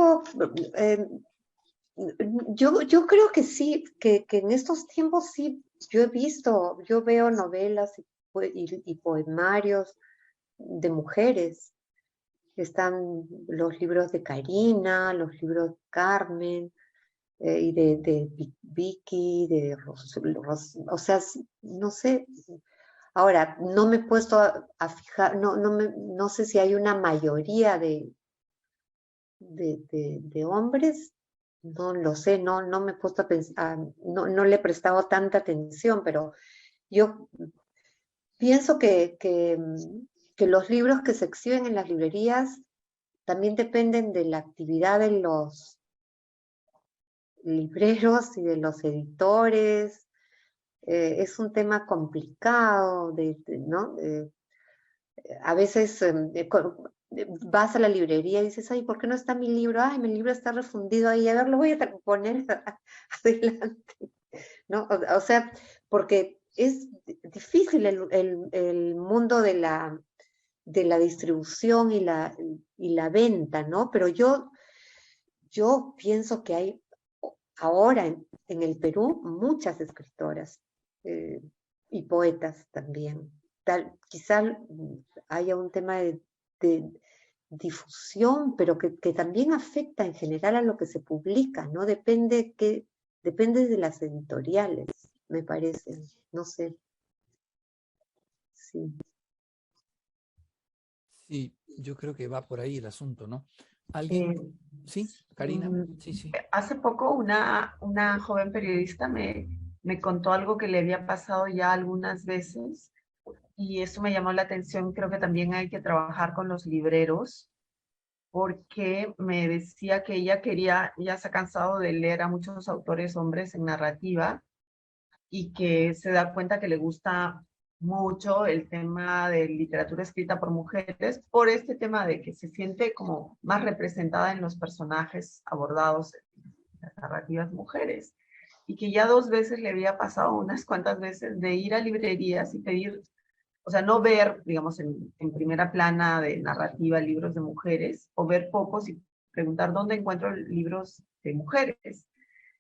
creo que sí, que en estos tiempos sí, yo veo novelas y poemarios de mujeres. Están los libros de Karina, los libros de Carmen, y de Vicky, de o sea, no sé. Ahora, no me he puesto a fijar, no sé si hay una mayoría de hombres, no lo sé, no me he puesto a pensar, no le he prestado tanta atención, pero yo pienso que los libros que se exhiben en las librerías también dependen de la actividad de los libreros y de los editores. Es un tema complicado, ¿no? A veces vas a la librería y dices, ay, ¿por qué no está mi libro? Ay, mi libro está refundido ahí, a ver, lo voy a poner adelante, ¿no? O sea, porque es difícil el mundo de la distribución y la venta, ¿no? Pero yo pienso que hay ahora en el Perú muchas escritoras y poetas también. Quizá haya un tema de difusión, pero que también afecta en general a lo que se publica, ¿no? Depende de las editoriales, me parece, no sé. Sí. Sí, yo creo que va por ahí el asunto, ¿no? ¿Alguien? ¿Sí, Karina? Sí. Hace poco una joven periodista me contó algo que le había pasado ya algunas veces, y eso me llamó la atención. Creo que también hay que trabajar con los libreros, porque me decía que ella ya se ha cansado de leer a muchos autores hombres en narrativa, y que se da cuenta que le gusta mucho el tema de literatura escrita por mujeres, por este tema de que se siente como más representada en los personajes abordados en las narrativas mujeres. Y que ya 2 veces le había pasado, unas cuantas veces, de ir a librerías y pedir, o sea, no ver, digamos, en primera plana de narrativa libros de mujeres, o ver pocos y preguntar dónde encuentro libros de mujeres.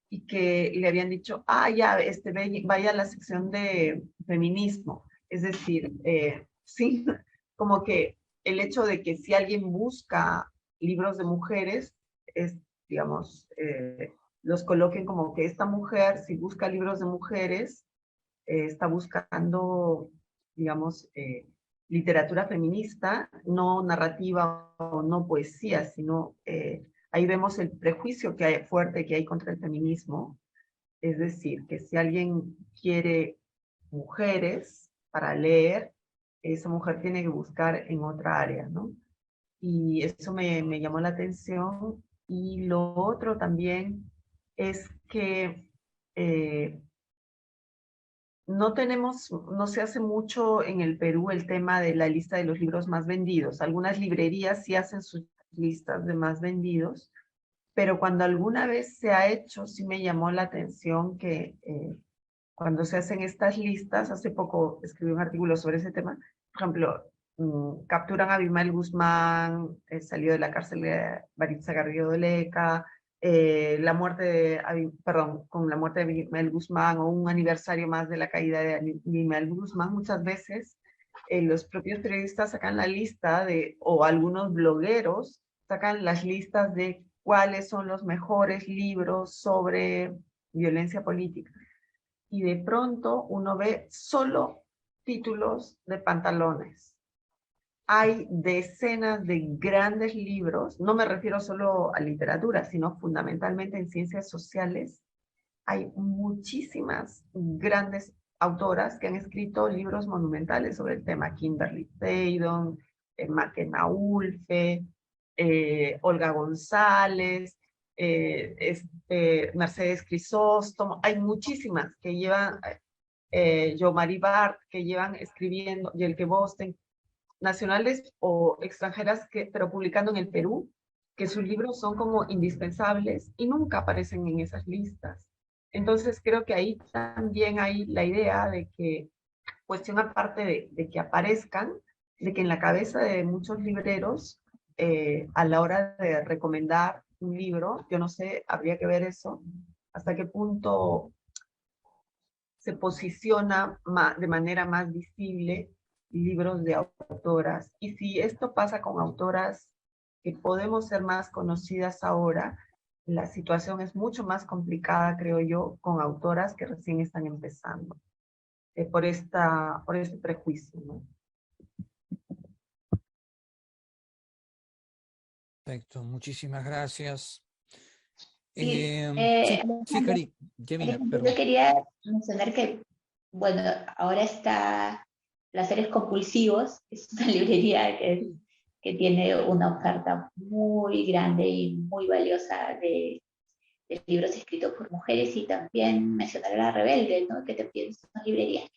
Y que le habían dicho, ya, vaya a la sección de feminismo. Es decir, sí, como que el hecho de que si alguien busca libros de mujeres, es, digamos, los coloquen como que esta mujer, si busca libros de mujeres, está buscando, digamos, literatura feminista, no narrativa o no poesía, sino ahí vemos el prejuicio que hay fuerte que hay contra el feminismo. Es decir, que si alguien quiere mujeres para leer, esa mujer tiene que buscar en otra área, ¿no? Y eso me llamó la atención. Y lo otro también es que no se hace mucho en el Perú el tema de la lista de los libros más vendidos. Algunas librerías sí hacen sus listas de más vendidos, pero cuando alguna vez se ha hecho, sí me llamó la atención que cuando se hacen estas listas, hace poco escribí un artículo sobre ese tema, por ejemplo, capturan a Abimael Guzmán, salió de la cárcel de Maritza Garrido de Leca, con la muerte de Abimael Guzmán, o un aniversario más de la caída de Abimael Guzmán, muchas veces los propios periodistas sacan la lista o algunos blogueros sacan las listas de cuáles son los mejores libros sobre violencia política. Y de pronto uno ve solo títulos de pantalones. Hay decenas de grandes libros, no me refiero solo a literatura, sino fundamentalmente en ciencias sociales. Hay muchísimas grandes autoras que han escrito libros monumentales sobre el tema. Kimberly Seidon, Maquena Ulfe, Olga González, Mercedes Crisóstomo. Hay muchísimas que llevan, Yomari Bart, que llevan escribiendo, Yelke Bosten, nacionales o extranjeras, pero publicando en el Perú, que sus libros son como indispensables y nunca aparecen en esas listas. Entonces creo que ahí también hay la idea de que, cuestión aparte de que aparezcan, de que en la cabeza de muchos libreros, a la hora de recomendar un libro, yo no sé, habría que ver eso, hasta qué punto se posiciona de manera más visible libros de autoras. Y si esto pasa con autoras que podemos ser más conocidas ahora, la situación es mucho más complicada, creo yo, con autoras que recién están empezando, por este prejuicio, ¿no? Perfecto, muchísimas gracias. Sí, Sí, Cari, Yemina, perdón. yo quería mencionar que, bueno, ahora está Placeres Compulsivos, es una librería que tiene una oferta muy grande y muy valiosa de libros escritos por mujeres, y también mencionar a La Rebelde, ¿no? Que también son librerías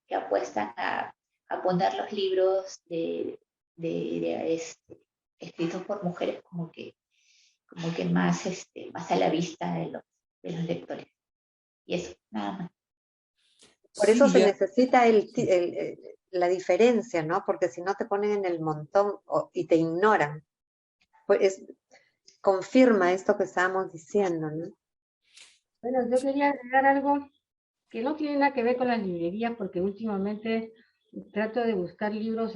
que apuestan a poner los libros escritos por mujeres como que más, más a la vista de los lectores. Y eso, nada más. Por eso se necesita la diferencia, ¿no? Porque si no te ponen en el montón y te ignoran. Pues confirma esto que estábamos diciendo, ¿no? Bueno, yo quería agregar algo que no tiene nada que ver con las librerías, porque últimamente trato de buscar libros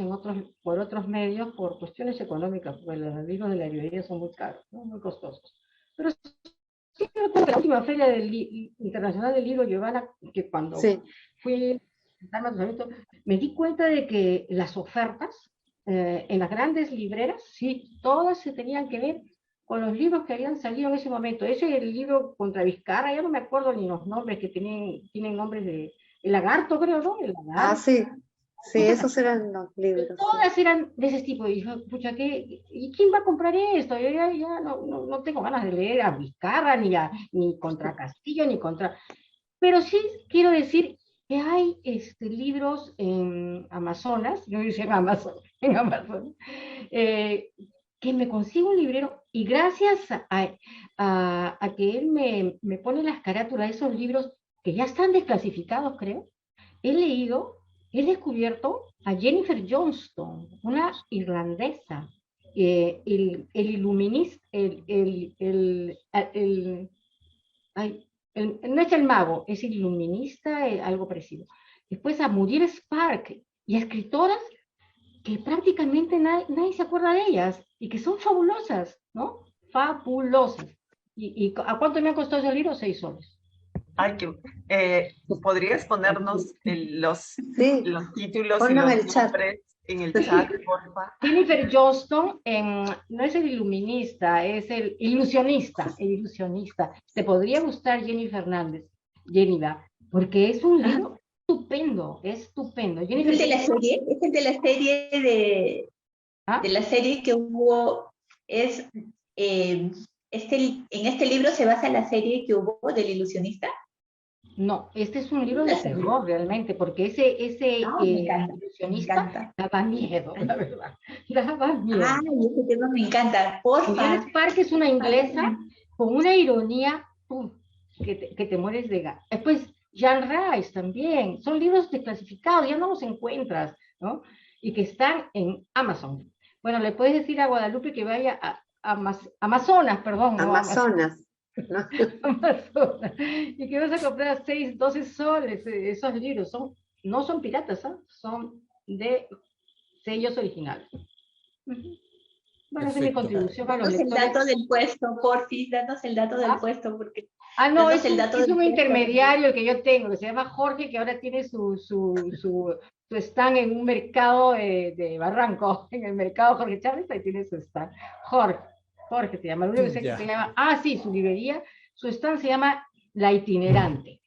por otros medios por cuestiones económicas, porque los libros de la librería son muy caros, ¿no? Muy costosos. Pero sí, la última feria internacional del libro, Giovanna, que cuando fui a me di cuenta de que las ofertas en las grandes libreras, sí, todas se tenían que ver con los libros que habían salido en ese momento. Ese es el libro contra Vizcarra, ya no me acuerdo ni los nombres, que tienen nombres de... El Lagarto, creo, ¿no? El Lagarto. Ah, sí. Sí, esos eran los libros. Todas eran de ese tipo. Y yo, pucha, ¿y quién va a comprar esto? Yo ya no tengo ganas de leer a Vizcarra, ni contra Castillo, ni contra... Pero sí quiero decir que hay libros en Amazonas, yo dice en Amazon, que me consigo un librero y gracias a que él me pone las carátulas de esos libros que ya están desclasificados, creo, he descubierto a Jennifer Johnston, una irlandesa, el iluminista, no es el mago, es el iluminista, algo parecido. Después a Muriel Spark y a escritoras que prácticamente nadie se acuerda de ellas y que son fabulosas, ¿no? Fabulosas. ¿Y a cuánto me ha costado ese libro? 6 soles. Ay, ¿podrías ponernos los títulos y ponlo los en el chat. nombres en el chat, porfa? Jennifer Johnston, no es el iluminista, es el ilusionista, Te podría gustar Jenny Fernández, Jennifer, porque es un libro estupendo, Jennifer, ¿Es el de la serie? ¿Es el de la serie de la serie que hubo? En este libro se basa la serie que hubo del ilusionista. No, este es un libro de terror realmente, porque ese ilusionista daba miedo, la verdad. Daba miedo. Ay, ese tema me encanta, porfa. Muriel Spark es una inglesa con una ironía que te mueres de ganas. Después, Jean Rice también. Son libros desclasificados, ya no los encuentras, ¿no? Y que están en Amazon. Bueno, le puedes decir a Guadalupe que vaya a Amazonas, perdón. Amazonas. ¿No? Amazonas. Y que vas a comprar 6, 12 soles. Esos libros no son piratas, ¿eh? Son de sellos originales. Bueno, esa es mi contribución para los lectores. Danos el dato del puesto, porfis, danos el dato del puesto, porque... no, es un intermediario el que yo tengo, que se llama Jorge, que ahora tiene su stand en un mercado de Barranco, en el mercado Jorge Chávez, ahí tiene su stand. Jorge se llama, el único que se llama, su librería, su stand se llama La Itinerante.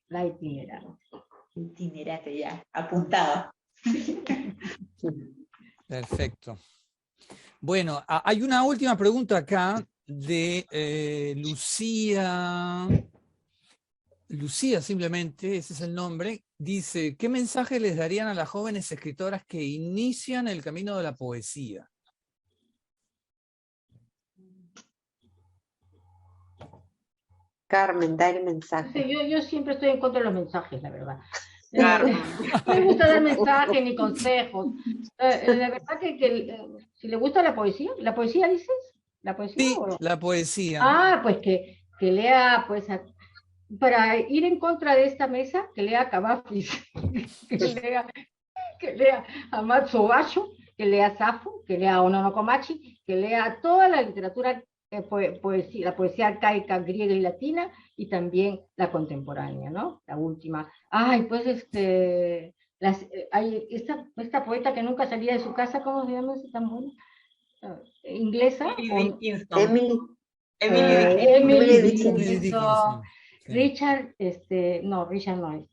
Itinerante, ya, apuntado. Perfecto. Bueno, hay una última pregunta acá de Lucía. Lucía, simplemente, ese es el nombre. Dice, ¿qué mensaje les darían a las jóvenes escritoras que inician el camino de la poesía? Carmen, da el mensaje. Yo siempre estoy en contra de los mensajes, la verdad. Claro. No me gusta dar mensajes ni consejos. La verdad que si le gusta la poesía dices, ¿la poesía? Sí, o no? la poesía. Pues que lea, pues, para ir en contra de esta mesa, que lea Cavafis, que lea a Matsuo Basho, que lea Safo, que lea Ono Komachi, que lea toda la literatura, la poesía arcaica griega y latina, y también la contemporánea, ¿no? La última. Pues esta poeta que nunca salía de su casa, ¿cómo se llama esa tan buena? Inglesa. Emily Dickinson. Richard, Richard no es.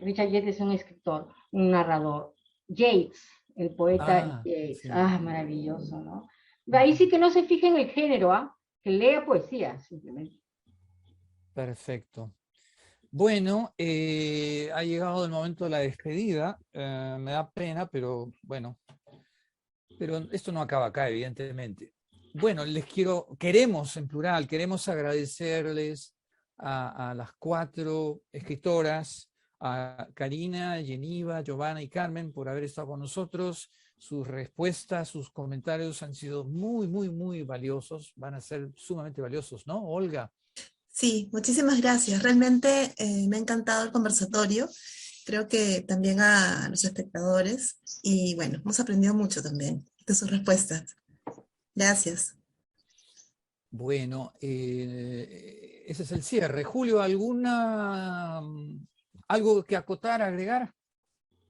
Richard Yates es un escritor, un narrador. Yates, el poeta Yates. Sí. Maravilloso, ¿no? Ahí sí que no se fije en el género, que lea poesía, simplemente. Perfecto. Bueno, ha llegado el momento de la despedida. Me da pena, pero bueno. Pero esto no acaba acá, evidentemente. Bueno, queremos agradecerles a las 4 escritoras, a Karina, Geneva, Giovanna y Carmen por haber estado con nosotros. Sus respuestas, sus comentarios han sido muy, muy, muy valiosos. Van a ser sumamente valiosos, ¿no, Olga? Sí, muchísimas gracias. Realmente me ha encantado el conversatorio. Creo que también a los espectadores. Y bueno, hemos aprendido mucho también de sus respuestas. Gracias. Bueno, ese es el cierre. Julio, ¿algo que acotar, agregar?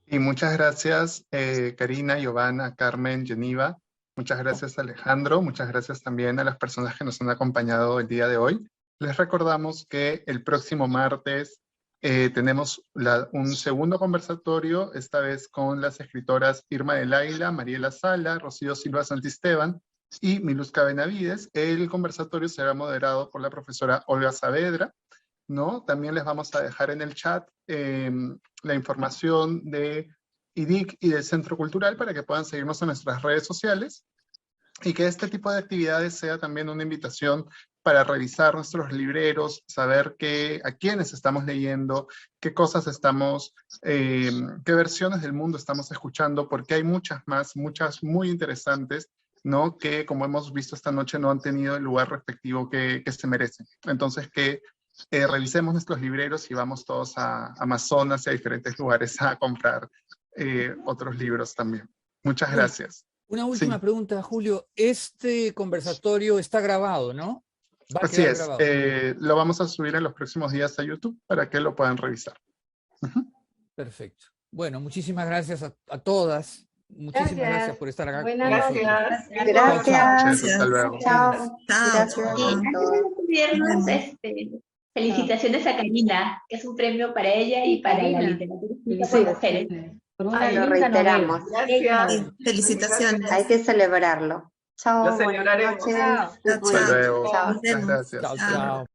Y muchas gracias, Karina, Giovanna, Carmen, Geneva. Muchas gracias, Alejandro. Muchas gracias también a las personas que nos han acompañado el día de hoy. Les recordamos que el próximo martes tenemos un segundo conversatorio, esta vez con las escritoras Irma del Águila, Mariela Sala, Rocío Silva Santisteban y Miluska Benavides. El conversatorio será moderado por la profesora Olga Saavedra. ¿no? También les vamos a dejar en el chat la información de IDIC y del Centro Cultural para que puedan seguirnos en nuestras redes sociales, y que este tipo de actividades sea también una invitación para revisar nuestros libreros, saber a quiénes estamos leyendo, qué cosas estamos, qué versiones del mundo estamos escuchando, porque hay muchas más, muchas muy interesantes, ¿no? Que, como hemos visto esta noche, no han tenido el lugar respectivo que se merecen. Entonces, que revisemos nuestros libreros y vamos todos a Amazonas y a diferentes lugares a comprar otros libros también. Muchas gracias. Una última Sí. pregunta, Julio. Este conversatorio está grabado, ¿no? Va a Así quedar es, grabado. lo vamos a subir en los próximos días a YouTube para que lo puedan revisar. Perfecto. Bueno, muchísimas gracias a todas. Muchísimas gracias por estar acá. Buenas con noches. nosotros. Gracias. Hasta luego. Chao. Chao. Gracias. Y antes de despedirnos, felicitaciones a Karina, que es un premio para ella y para la literatura escrita por mujeres. Por una Lo linda reiteramos. novela. Gracias. Felicitaciones. Hay que celebrarlo. Chao, Lo buenas celebraremos. noches. Chao. Hasta luego. Chao. Nos vemos. Muchas gracias. Chao, Chao. chao.